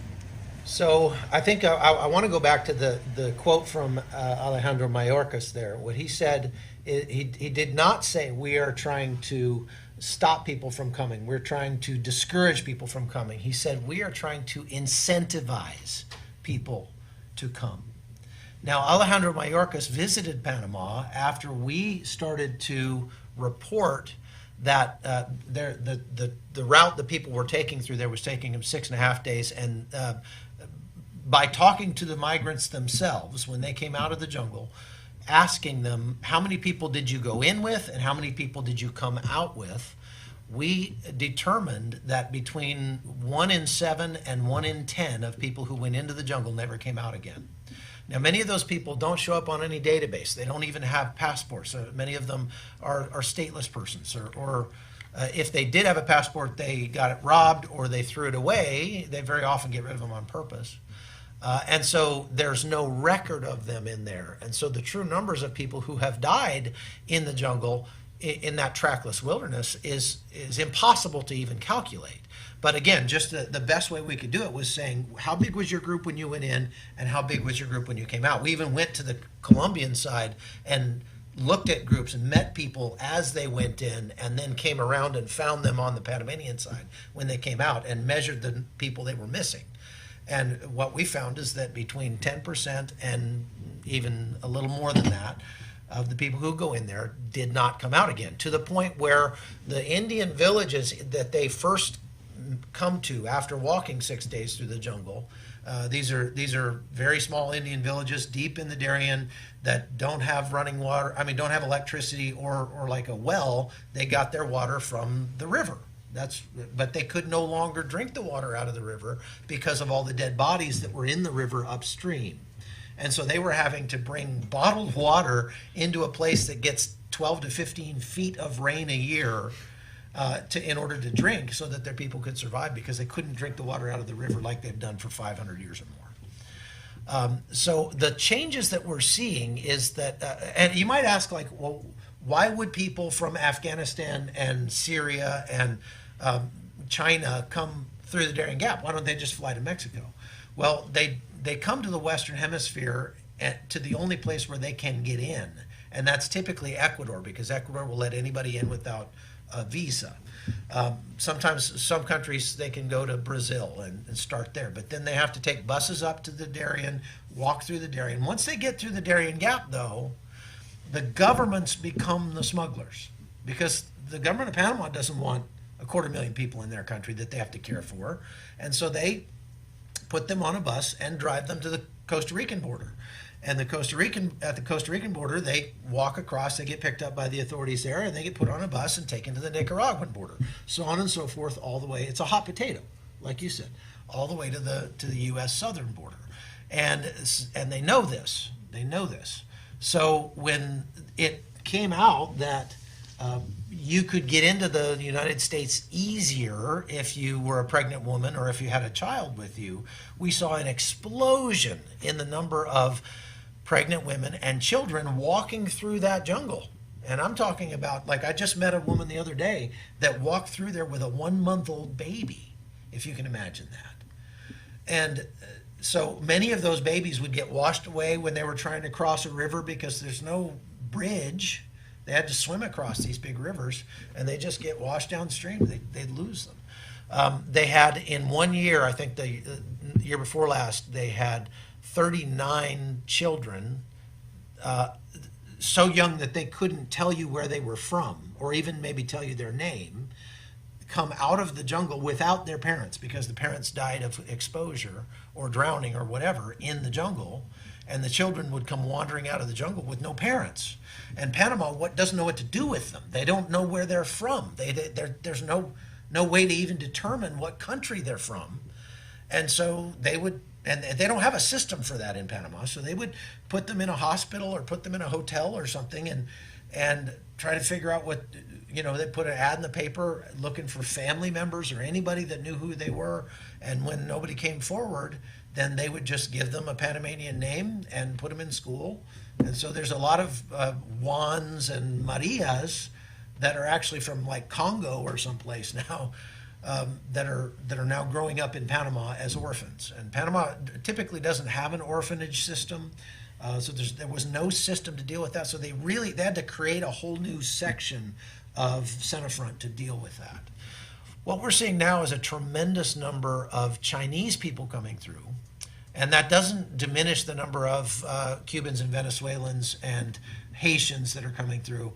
So I think I want to go back to the quote from Alejandro Mayorkas there. What he said, he did not say we are trying to stop people from coming. We're trying to discourage people from coming. He said we are trying to incentivize people to come. Now, Alejandro Mayorkas visited Panama after we started to report that the route the people were taking through there was taking them 6.5 days, and by talking to the migrants themselves when they came out of the jungle, asking them how many people did you go in with and how many people did you come out with, we determined that between 1 in 7 and 1 in 10 of people who went into the jungle never came out again. Now, many of those people don't show up on any database. They don't even have passports. Many of them are stateless persons, or if they did have a passport, they got it robbed or they threw it away. They very often get rid of them on purpose. And so there's no record of them in there. And so the true numbers of people who have died in the jungle in that trackless wilderness is impossible to even calculate. But again, just the best way we could do it was saying, how big was your group when you went in and how big was your group when you came out? We even went to the Colombian side and looked at groups and met people as they went in, and then came around and found them on the Panamanian side when they came out and measured the people they were missing. And what we found is that between 10% and even a little more than that of the people who go in there did not come out again, to the point where the Indian villages that they first come to after walking 6 days through the jungle, these are very small Indian villages deep in the Darien that don't have running water, don't have electricity or like a well. They got their water from the river. But they could no longer drink the water out of the river because of all the dead bodies that were in the river upstream. And so they were having to bring bottled water into a place that gets 12 to 15 feet of rain a year in order to drink, so that their people could survive, because they couldn't drink the water out of the river like they've done for 500 years or more. So the changes that we're seeing is that, and you might ask, like, well, why would people from Afghanistan and Syria and China come through the Darien Gap? Why don't they just fly to Mexico? Well, they come to the Western Hemisphere to the only place where they can get in, and that's typically Ecuador, because Ecuador will let anybody in without a visa. Sometimes some countries, they can go to Brazil and start there, but then they have to take buses up to the Darien, walk through the Darien. Once they get through the Darien Gap, though, the governments become the smugglers, because the government of Panama doesn't want 250,000 people in their country that they have to care for. And so they put them on a bus and drive them to the Costa Rican border. And at the Costa Rican border, they walk across, they get picked up by the authorities there, and they get put on a bus and taken to the Nicaraguan border, so on and so forth, all the way. It's a hot potato, like you said, all the way to the U.S. southern border, and they know this. They know this. So when it came out that you could get into the United States easier if you were a pregnant woman or if you had a child with you, we saw an explosion in the number of pregnant women and children walking through that jungle. And I'm talking about, like, I just met a woman the other day that walked through there with a 1-month-old baby, if you can imagine that. And so many of those babies would get washed away when they were trying to cross a river because there's no bridge. They had to swim across these big rivers, and they just get washed downstream. They'd lose them. They had, in 1 year, I think the year before last, they had 39 children so young that they couldn't tell you where they were from or even maybe tell you their name, come out of the jungle without their parents because the parents died of exposure or drowning or whatever in the jungle, and the children would come wandering out of the jungle with no parents. And Panama doesn't know what to do with them. They don't know where they're from. There's no way to even determine what country they're from. And so they would, and they don't have a system for that in Panama, so they would put them in a hospital or put them in a hotel or something and try to figure out what, they'd put an ad in the paper looking for family members or anybody that knew who they were. And when nobody came forward, then they would just give them a Panamanian name and put them in school. And so there's a lot of Juans and Marias that are actually from like Congo or someplace now that are now growing up in Panama as orphans. And Panama typically doesn't have an orphanage system, so there was no system to deal with that. So they had to create a whole new section of Centerfront to deal with that. What we're seeing now is a tremendous number of Chinese people coming through, and that doesn't diminish the number of Cubans and Venezuelans and Haitians that are coming through.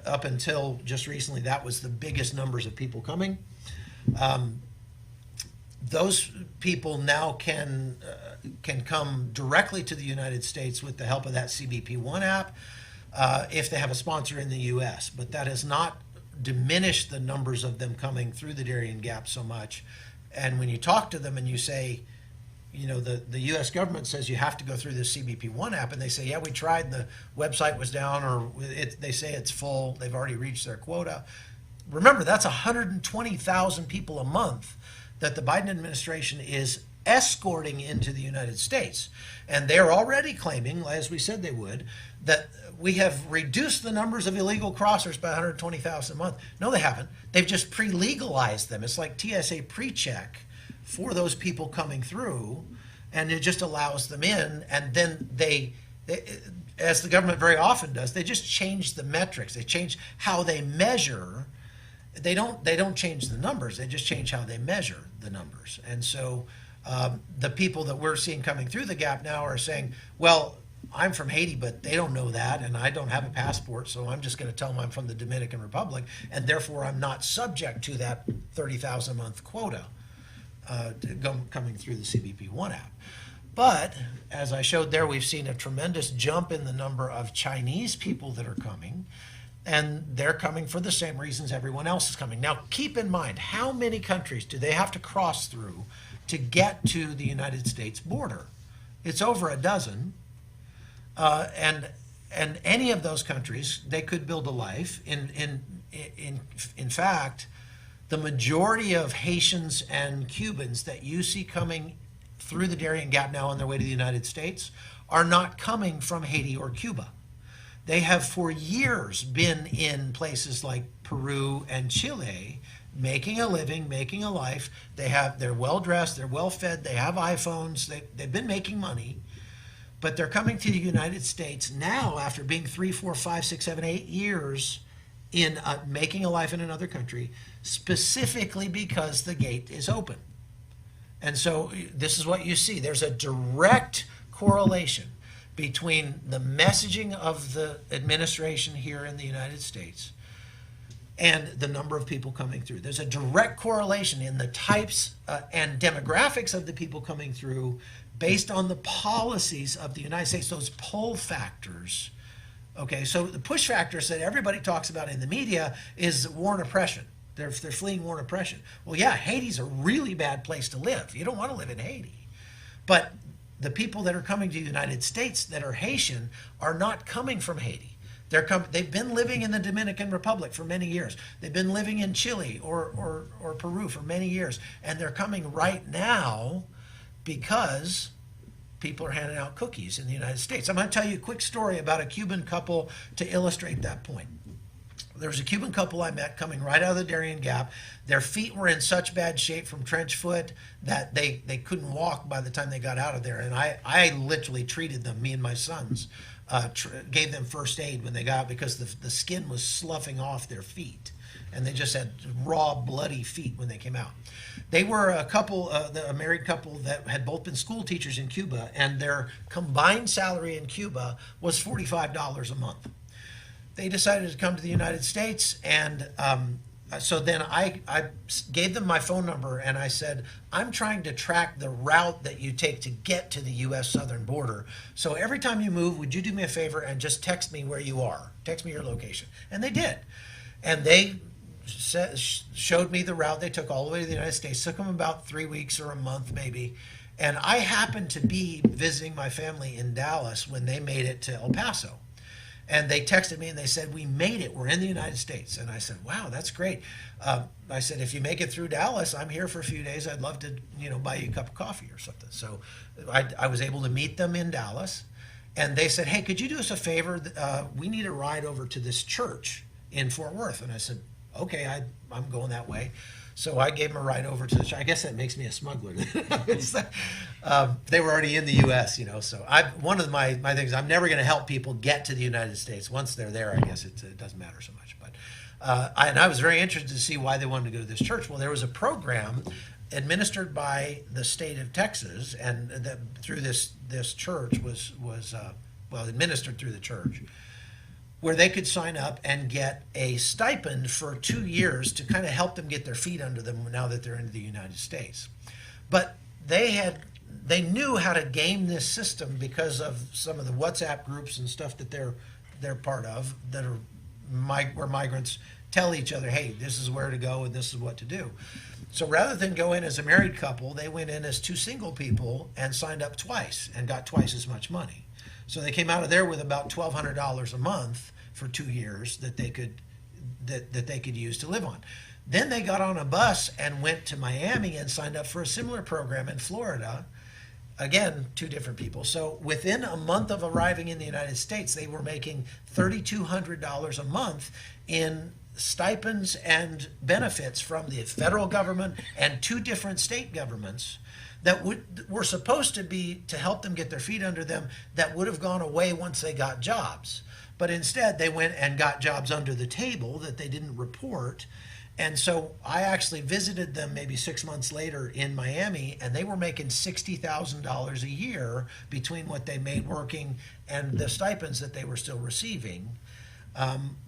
Up until just recently, that was the biggest numbers of people coming. Those people now can come directly to the United States with the help of that CBP1 app if they have a sponsor in the U.S., but that has not diminished the numbers of them coming through the Darien Gap so much. And when you talk to them and you say, the U.S. government says you have to go through this CBP1 app, and they say, yeah, we tried, the website was down, or they say it's full, they've already reached their quota. Remember, that's 120,000 people a month that the Biden administration is escorting into the United States. And they're already claiming, as we said they would, that we have reduced the numbers of illegal crossers by 120,000 a month. No, they haven't. They've just pre-legalized them. It's like TSA pre-check for those people coming through, and it just allows them in. And then they, as the government very often does, they just change the metrics. They change how they measure. They don't change the numbers. They just change how they measure the numbers. And so the people that we're seeing coming through the gap now are saying, well, I'm from Haiti, but they don't know that, and I don't have a passport, so I'm just going to tell them I'm from the Dominican Republic, and therefore I'm not subject to that 30,000 a month quota coming through the CBP1 app. But as I showed there, we've seen a tremendous jump in the number of Chinese people that are coming, and they're coming for the same reasons everyone else is coming. Now, keep in mind, how many countries do they have to cross through to get to the United States border? It's over a dozen. And any of those countries, they could build a life. In fact, the majority of Haitians and Cubans that you see coming through the Darien Gap now on their way to the United States are not coming from Haiti or Cuba. They have for years been in places like Peru and Chile, making a living, making a life. They're well dressed, they're well fed, they have iPhones, they've been making money. But they're coming to the United States now after being 3, 4, 5, 6, 7, 8 years in making a life in another country, specifically because the gate is open. And so this is what you see. There's a direct correlation between the messaging of the administration here in the United States and the number of people coming through. There's a direct correlation in the types and demographics of the people coming through based on the policies of the United States, those pull factors. Okay, so the push factors that everybody talks about in the media is war and oppression. They're fleeing war and oppression. Well, yeah, Haiti's a really bad place to live. You don't want to live in Haiti. But the people that are coming to the United States that are Haitian are not coming from Haiti. They've been living in the Dominican Republic for many years. They've been living in Chile or Peru for many years. And they're coming right now because people are handing out cookies in the United States. I'm going to tell you a quick story about a Cuban couple to illustrate that point. There was a Cuban couple I met coming right out of the Darien Gap. Their feet were in such bad shape from trench foot that they couldn't walk by the time they got out of there. And I literally treated them, me and my sons, gave them first aid when they got out because the skin was sloughing off their feet. And they just had raw, bloody feet when they came out. They were a couple, a married couple that had both been school teachers in Cuba, and their combined salary in Cuba was $45 a month. They decided to come to the United States, and so then I gave them my phone number, and I said, I'm trying to track the route that you take to get to the U.S. southern border. So every time you move, would you do me a favor and just text me where you are? Text me your location. And they did. And they showed me the route they took all the way to the United States. Took them about 3 weeks or a month maybe. And I happened to be visiting my family in Dallas when they made it to El Paso. And they texted me and they said, we made it. We're in the United States. And I said, wow, that's great. I said, if you make it through Dallas, I'm here for a few days. I'd love to, buy you a cup of coffee or something. So I was able to meet them in Dallas. And they said, hey, could you do us a favor? We need a ride over to this church in Fort Worth. And I said, okay, I'm going that way. So I gave them a ride over to the church. I guess that makes me a smuggler. They were already in the U.S., So one of my things, I'm never going to help people get to the United States. Once they're there, I guess it doesn't matter so much. But I was very interested to see why they wanted to go to this church. Well, there was a program administered by the state of Texas, and that through this church was administered through the church, where they could sign up and get a stipend for 2 years to kind of help them get their feet under them now that they're in the United States. But they knew how to game this system because of some of the WhatsApp groups and stuff that they're part of that are where migrants tell each other, hey, this is where to go and this is what to do. So rather than go in as a married couple, they went in as two single people and signed up twice and got twice as much money. So they came out of there with about $1,200 a month for 2 years that they could use to live on. Then they got on a bus and went to Miami and signed up for a similar program in Florida. Again, two different people. So within a month of arriving in the United States, they were making $3,200 a month in stipends and benefits from the federal government and two different state governments that were supposed to be to help them get their feet under them, that would have gone away once they got jobs. But instead, they went and got jobs under the table that they didn't report. And so I actually visited them maybe 6 months later in Miami, and they were making $60,000 a year between what they made working and the stipends that they were still receiving.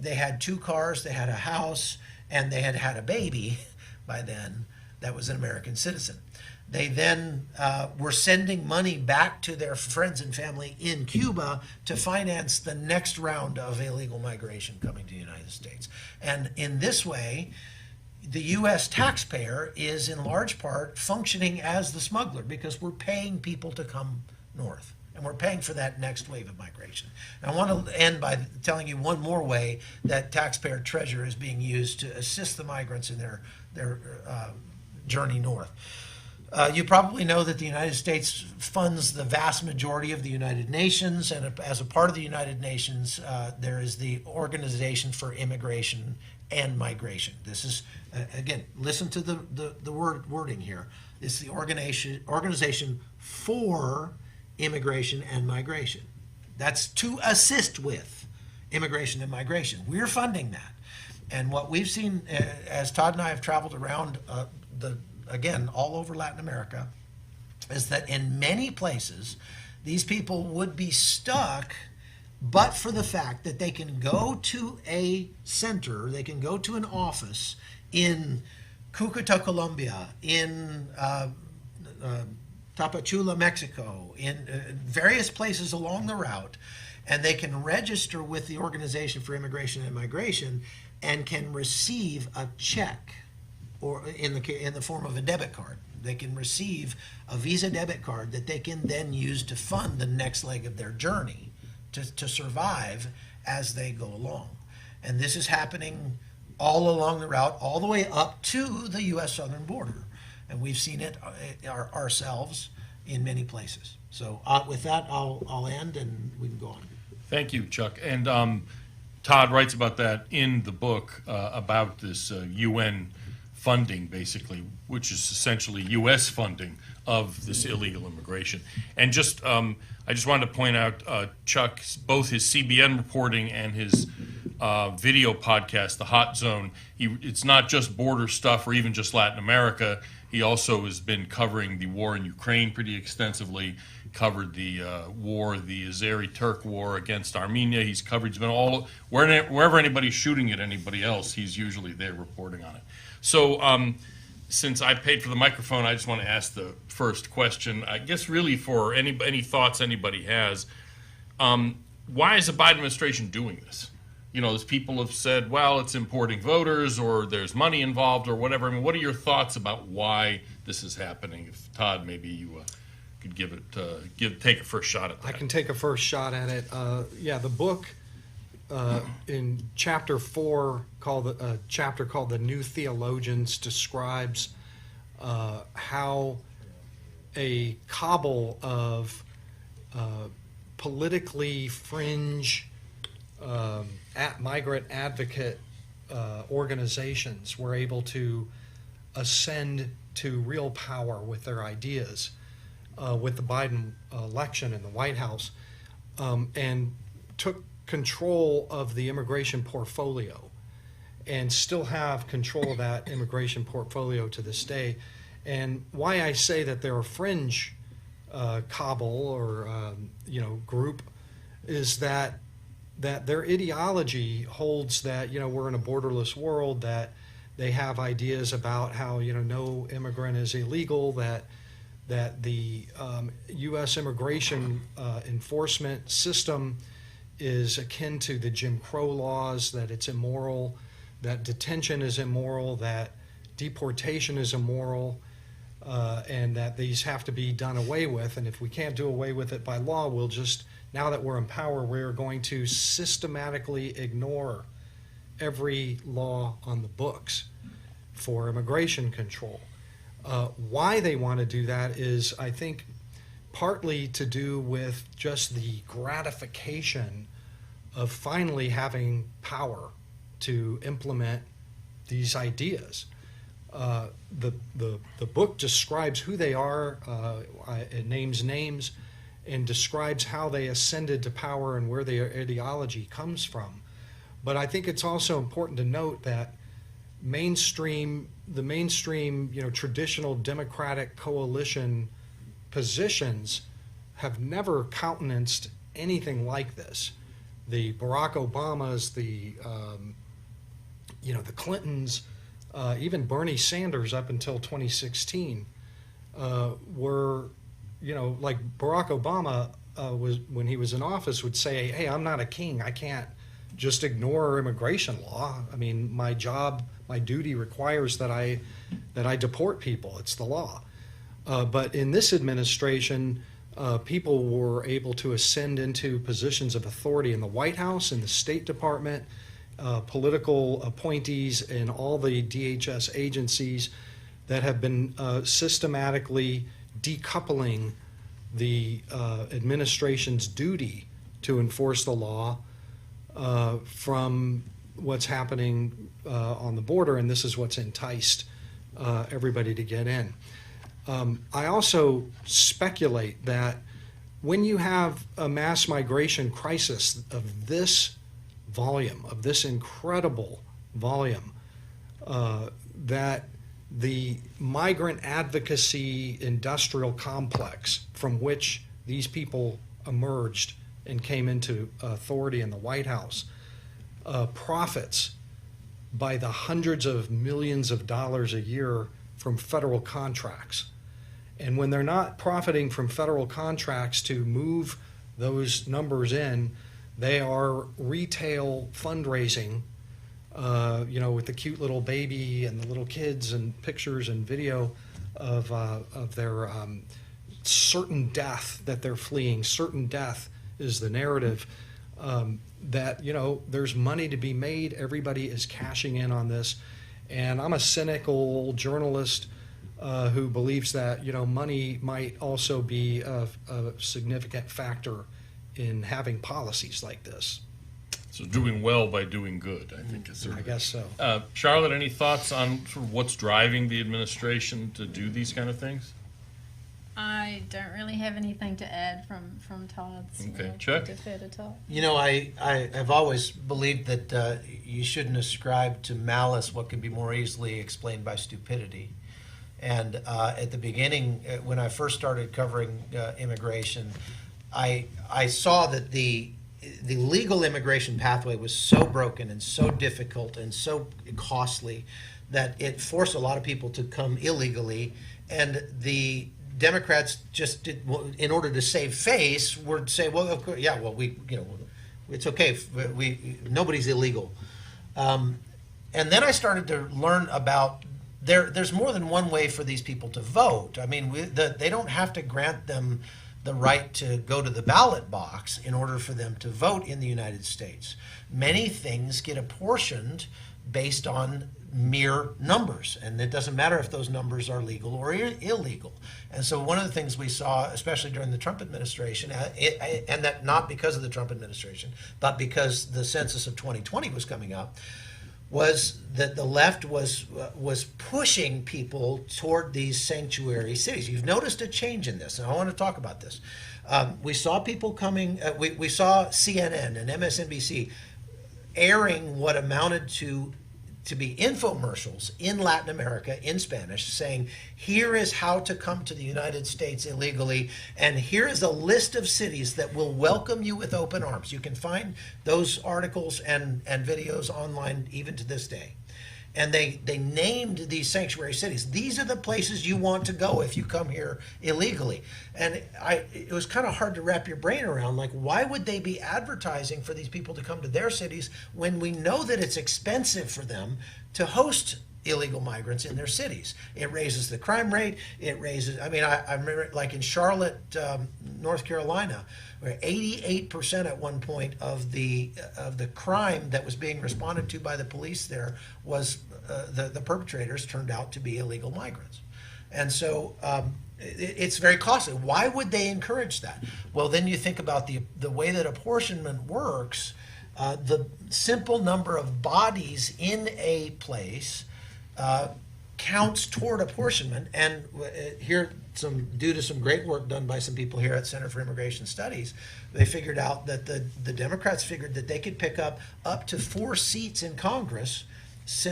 They had 2 cars, they had a house, and they had had a baby by then that was an American citizen. They then were sending money back to their friends and family in Cuba to finance the next round of illegal migration coming to the United States. And in this way, the U.S. taxpayer is in large part functioning as the smuggler because we're paying people to come north. And we're paying for that next wave of migration. And I want to end by telling you one more way that taxpayer treasure is being used to assist the migrants in their journey north. You probably know that the United States funds the vast majority of the United Nations, and as a part of the United Nations, there is the Organization for Immigration and Migration. This is, again, listen to the wording here. It's the Organization for Immigration and Migration. That's to assist with immigration and migration. We're funding that. And what we've seen, as Todd and I have traveled around again, all over Latin America, is that in many places, these people would be stuck but for the fact that they can go to a center, they can go to an office in Cucuta, Colombia, in Tapachula, Mexico, in various places along the route, and they can register with the Organization for Immigration and Migration and can receive a check, or in the form of a debit card. They can receive a Visa debit card that they can then use to fund the next leg of their journey to survive as they go along. And this is happening all along the route, all the way up to the U.S. southern border. And we've seen it ourselves in many places. So with that, I'll end and we can go on. Thank you, Chuck. And Todd writes about that in the book about this UN funding, basically, which is essentially U.S. funding of this illegal immigration. And just, I just wanted to point out, Chuck, both his CBN reporting and his video podcast, The Hot Zone, it's not just border stuff or even just Latin America. He also has been covering the war in Ukraine pretty extensively, covered the war, the Azeri-Turk war against Armenia. He's been wherever anybody's shooting at anybody else, he's usually there reporting on it. So since I paid for the microphone, I just want to ask the first question. I guess really for any thoughts anybody has, why is the Biden administration doing this? You know, as people have said, well, it's importing voters or there's money involved or whatever. I mean, what are your thoughts about why this is happening? If Todd, maybe you could take a first shot at that. I can take a first shot at it. Yeah, the book in chapter 4, chapter called "The New Theologians," describes how a cabal of politically fringe migrant advocate organizations were able to ascend to real power with their ideas with the Biden election in the White House, and took control of the immigration portfolio and still have control of that immigration portfolio to this day. And why I say that they're a fringe cabal or group is that their ideology holds that we're in a borderless world, that they have ideas about how no immigrant is illegal, that the U.S. immigration enforcement system is akin to the Jim Crow laws, that it's immoral, that detention is immoral, that deportation is immoral, and that these have to be done away with. And if we can't do away with it by law, we'll just, now that we're in power, we're going to systematically ignore every law on the books for immigration control. Why they want to do that is, I think, partly to do with just the gratification of finally having power to implement these ideas. The book describes who they are, it names names, and describes how they ascended to power and where their ideology comes from. But I think it's also important to note that the mainstream, traditional Democratic coalition positions have never countenanced anything like this. The Barack Obamas, the Clintons, even Bernie Sanders up until 2016 were, like Barack Obama was, when he was in office, would say, hey, I'm not a king. I can't just ignore immigration law. I mean, my job, my duty requires that I deport people. It's the law. But in this administration, people were able to ascend into positions of authority in the White House, in the State Department, political appointees in all the DHS agencies that have been systematically decoupling the administration's duty to enforce the law from what's happening on the border, and this is what's enticed everybody to get in. I also speculate that when you have a mass migration crisis of this volume, of this incredible volume, that the migrant advocacy industrial complex from which these people emerged and came into authority in the White House, profits by the hundreds of millions of dollars a year from federal contracts. And when they're not profiting from federal contracts to move those numbers in, they are retail fundraising, with the cute little baby and the little kids and pictures and video of their certain death that they're fleeing. Certain death is the narrative. That there's money to be made. Everybody is cashing in on this, and I'm a cynical journalist who believes that money might also be a significant factor in having policies like this. So doing well by doing good, I think is. I guess so. Charlotte, any thoughts on sort of what's driving the administration to do these kind of things? I don't really have anything to add from Todd's. Okay, Chuck? Defer to Todd. I've always believed that you shouldn't ascribe to malice what can be more easily explained by stupidity. And at the beginning, when I first started covering immigration, I saw that the legal immigration pathway was so broken and so difficult and so costly that it forced a lot of people to come illegally, and the Democrats just did, in order to save face, would say, well, of course, yeah, well, it's okay. Nobody's illegal. And then I started to learn about there's more than one way for these people to vote. I mean, they don't have to grant them the right to go to the ballot box in order for them to vote in the United States. Many things get apportioned based on mere numbers, and it doesn't matter if those numbers are legal or illegal. And so one of the things we saw, especially during the Trump administration, and that not because of the Trump administration, but because the census of 2020 was coming up, was that the left was pushing people toward these sanctuary cities. You've noticed a change in this, and I want to talk about this. We saw people coming, we saw CNN and MSNBC airing what amounted to be infomercials in Latin America in Spanish, saying, here is how to come to the United States illegally, and here is a list of cities that will welcome you with open arms. You can find those articles and videos online even to this day. And they named these sanctuary cities. These are the places you want to go if you come here illegally. And it was kind of hard to wrap your brain around, like, why would they be advertising for these people to come to their cities when we know that it's expensive for them to host illegal migrants in their cities? It raises the crime rate. It raises, I remember, like in Charlotte, North Carolina, where 88% at one point of the crime that was being responded to by the police there was the perpetrators turned out to be illegal migrants. And so it's very costly. Why would they encourage that? Well, then you think about the way that apportionment works. The simple number of bodies in a place counts toward apportionment. And here, due to some great work done by some people here at Center for Immigration Studies, they figured out that the Democrats figured that they could pick up to 4 seats in Congress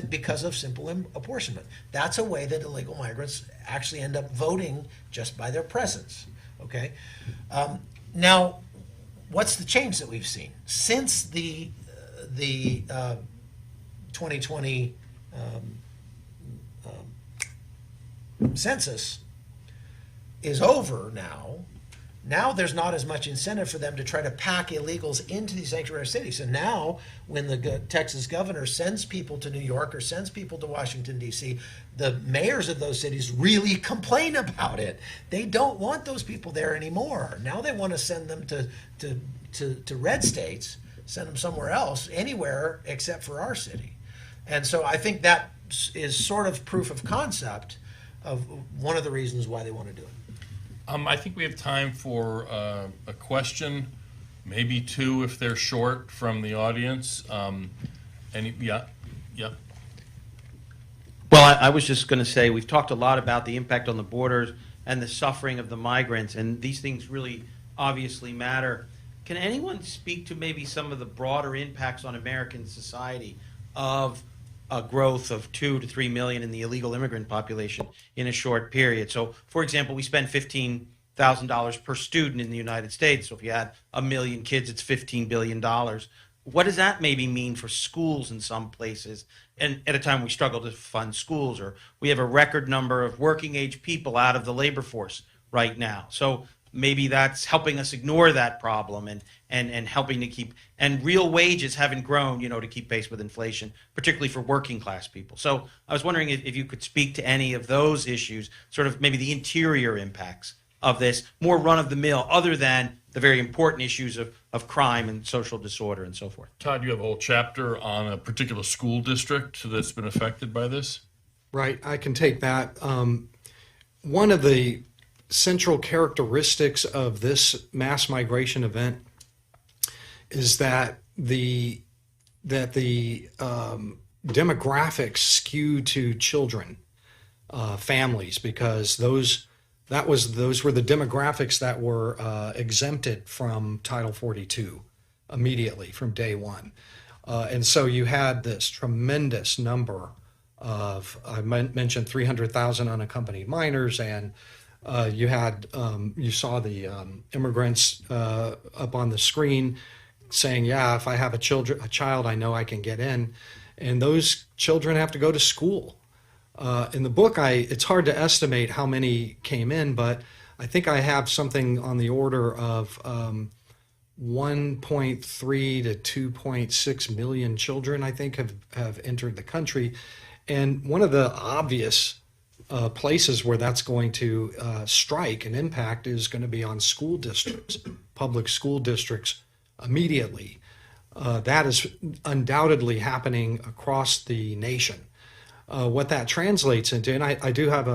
because of simple apportionment. That's a way that illegal migrants actually end up voting just by their presence. Okay. Now, what's the change that we've seen since the 2020 census is over now? Now there's not as much incentive for them to try to pack illegals into these sanctuary cities. And now when the Texas governor sends people to New York or sends people to Washington, D.C., the mayors of those cities really complain about it. They don't want those people there anymore. Now they want to send them to red states, send them somewhere else, anywhere except for our city. And so I think that is sort of proof of concept of one of the reasons why they want to do it. I think we have time for a question, maybe 2 if they're short, from the audience. Yeah. Well, I was just going to say, we've talked a lot about the impact on the borders and the suffering of the migrants, and these things really obviously matter. Can anyone speak to maybe some of the broader impacts on American society of a growth of 2 to 3 million in the illegal immigrant population in a short period? So, for example, we spend $15 $100,000 per student in the United States. So if you had 1 million kids, it's $15 billion. What does that maybe mean for schools in some places? And at a time we struggle to fund schools, or we have a record number of working age people out of the labor force right now. So maybe that's helping us ignore that problem and helping to keep, and real wages haven't grown, to keep pace with inflation, particularly for working class people. So I was wondering if you could speak to any of those issues, sort of maybe the interior impacts of this, more run of the mill, other than the very important issues of crime and social disorder and so forth. Todd, you have a whole chapter on a particular school district that's been affected by this? Right, I can take that. One of the central characteristics of this mass migration event is that the demographics skew to children, families, because those were the demographics that were exempted from Title 42 immediately from day one. And so you had this tremendous number of, I mentioned 300,000 unaccompanied minors, and you saw the immigrants up on the screen saying, yeah, if I have a child, I know I can get in. And those children have to go to school. In the book, it's hard to estimate how many came in, but I think I have something on the order of 1.3 to 2.6 million children, I think, have entered the country. And one of the obvious places where that's going to strike and impact is going to be on school districts, public school districts immediately. That is undoubtedly happening across the nation. What that translates into, and I do have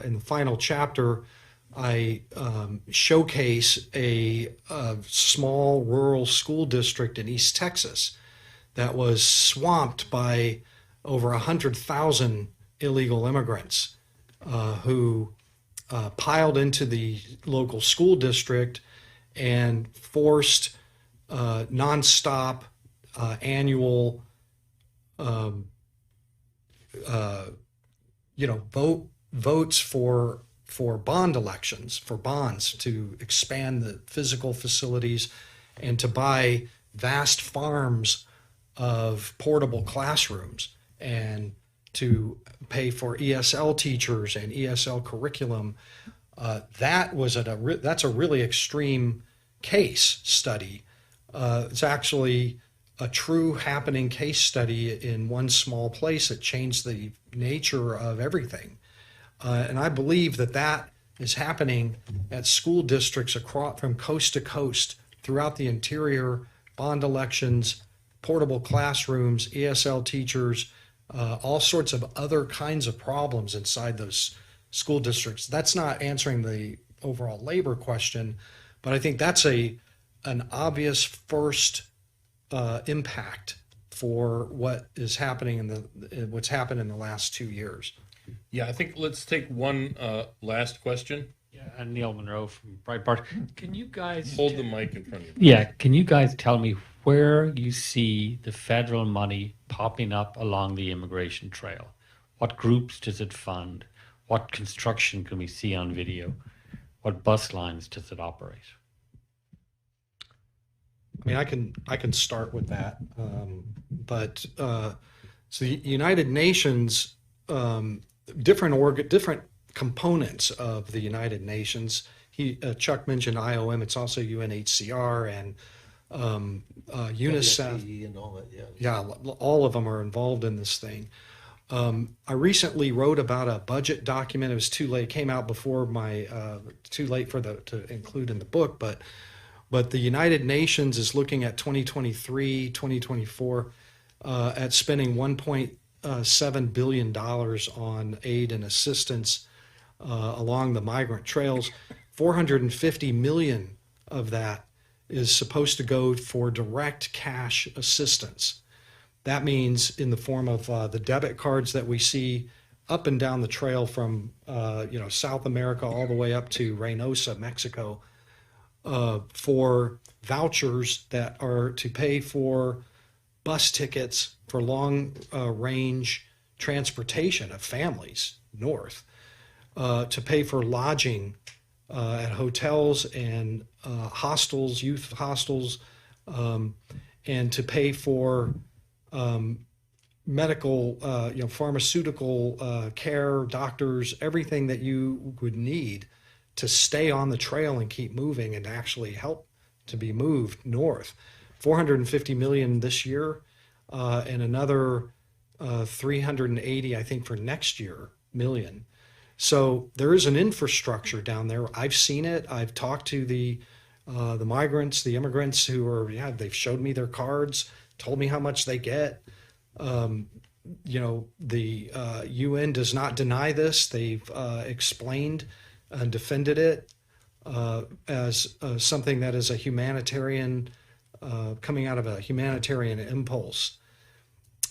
in the final chapter, I showcase a small rural school district in East Texas that was swamped by over 100,000 illegal immigrants who piled into the local school district and forced nonstop annual votes for bond elections, for bonds to expand the physical facilities and to buy vast farms of portable classrooms and to pay for ESL teachers and ESL curriculum. That's a really extreme case study. It's actually a true happening case study in one small place that changed the nature of everything. And I believe that is happening at school districts across from coast to coast throughout the interior, bond elections, portable classrooms, ESL teachers, all sorts of other kinds of problems inside those school districts. That's not answering the overall labor question, but I think that's an obvious first impact for what is happening what's happened in the last 2 years. Yeah, I think let's take one last question. Yeah, and Neil Monroe from Breitbart. Can you guys hold the mic in front of you? Yeah, can you guys tell me where you see the federal money popping up along the immigration trail? What groups does it fund? What construction can we see on video? What bus lines does it operate? I mean, I can start with that, but so the United Nations, different components of the United Nations. Chuck mentioned IOM. It's also UNHCR and UNICEF. And all that, yeah. Yeah, all of them are involved in this thing. I recently wrote about a budget document. It was too late. It came out before too late to include in the book, but the United Nations is looking at 2023, 2024 at spending $1.7 billion on aid and assistance along the migrant trails. 450 million of that is supposed to go for direct cash assistance. That means in the form of the debit cards that we see up and down the trail from South America all the way up to Reynosa, Mexico, for vouchers that are to pay for bus tickets for long range transportation of families north, to pay for lodging at hotels and hostels, youth hostels, and to pay for medical, pharmaceutical care, doctors, everything that you would need to stay on the trail and keep moving and actually help to be moved north. 450 million this year, and another 380, I think, for next year, million. So there is an infrastructure down there. I've seen it. I've talked to the migrants, the immigrants who are, they've showed me their cards, told me how much they get. The UN does not deny this. They've explained and defended it as something that is a humanitarian, coming out of a humanitarian impulse.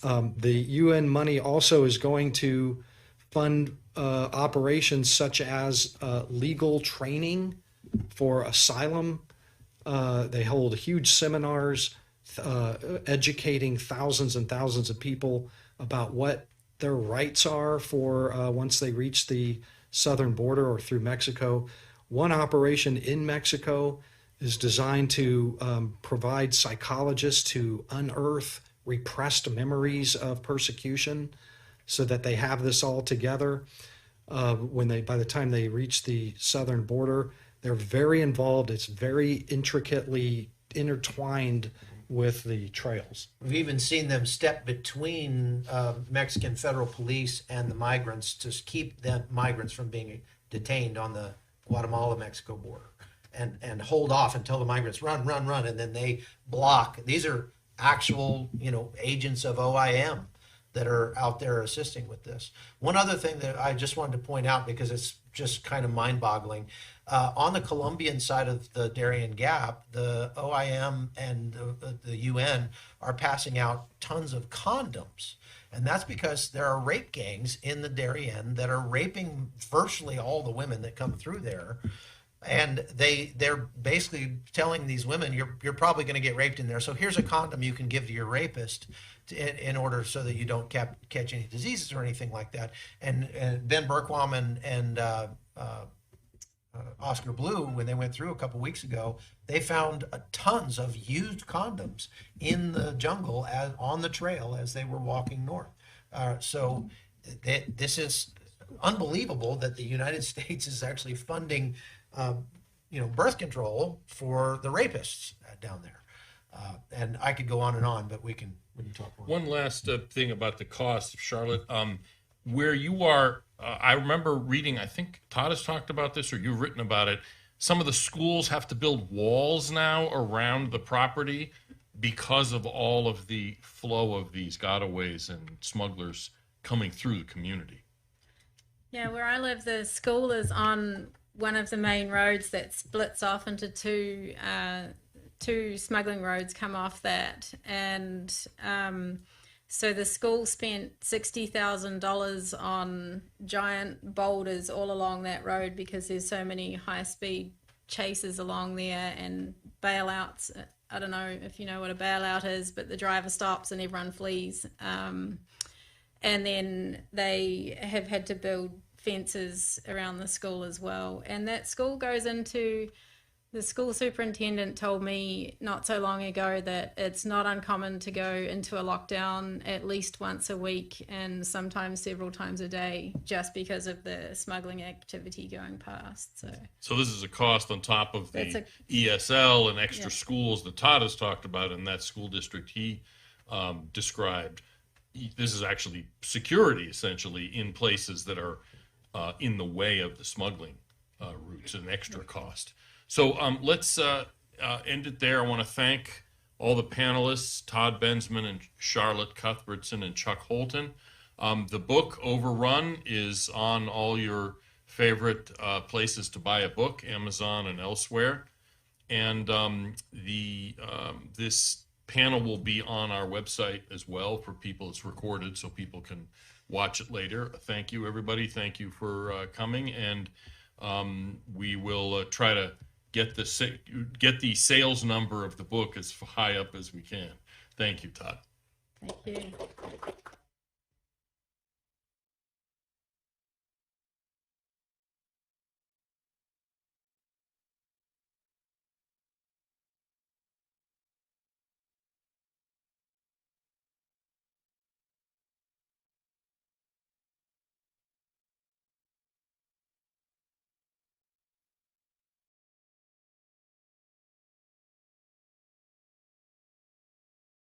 The UN money also is going to fund operations such as legal training for asylum. They hold huge seminars educating thousands and thousands of people about what their rights are for once they reach the southern border or through Mexico. One operation in Mexico is designed to provide psychologists to unearth repressed memories of persecution so that they have this all together. By the time they reach the southern border, they're very involved. It's very intricately intertwined with the trails. We've even seen them step between Mexican federal police and the migrants to keep the migrants from being detained on the Guatemala-Mexico border, and hold off until the migrants run, and then they block. These are actual, agents of OIM that are out there assisting with this. One other thing that I just wanted to point out, because it's just kind of mind-boggling, on the Colombian side of the Darien Gap, the OIM and the UN are passing out tons of condoms. And that's because there are rape gangs in the Darien that are raping virtually all the women that come through there. And they're basically telling these women, you're probably going to get raped in there. So here's a condom you can give to your rapist in order so that you don't catch any diseases or anything like that. And Ben Berkwam and Oscar Blue, when they went through a couple weeks ago, they found tons of used condoms in the jungle on the trail as they were walking north. So this is unbelievable that the United States is actually funding birth control for the rapists down there. And I could go on and on, but we can talk more. One last thing about the cost, Charlotte. Where you are, I remember reading, I think Todd has talked about this or you've written about it, some of the schools have to build walls now around the property because of all of the flow of these gotaways and smugglers coming through the community. Yeah, where I live, the school is on one of the main roads that splits off into two smuggling roads come off that. And so the school spent $60,000 on giant boulders all along that road because there's so many high-speed chases along there and bailouts. I don't know if you know what a bailout is, but the driver stops and everyone flees. And then they have had to build fences around the school as well. And that school goes into... The school superintendent told me not so long ago that it's not uncommon to go into a lockdown at least once a week and sometimes several times a day just because of the smuggling activity going past. So this is a cost on top of the ESL and extra schools that Todd has talked about in that school district he described. This is actually security, essentially, in places that are in the way of the smuggling routes, an extra cost. So let's end it there. I want to thank all the panelists, Todd Bensman and Charlotte Cuthbertson and Chuck Holton. The book, Overrun, is on all your favorite places to buy a book, Amazon and elsewhere. And this panel will be on our website as well for people. It's recorded so people can watch it later. Thank you, everybody. Thank you for coming. And we will try to get the sales number of the book as high up as we can. Thank you, Todd. Thank you.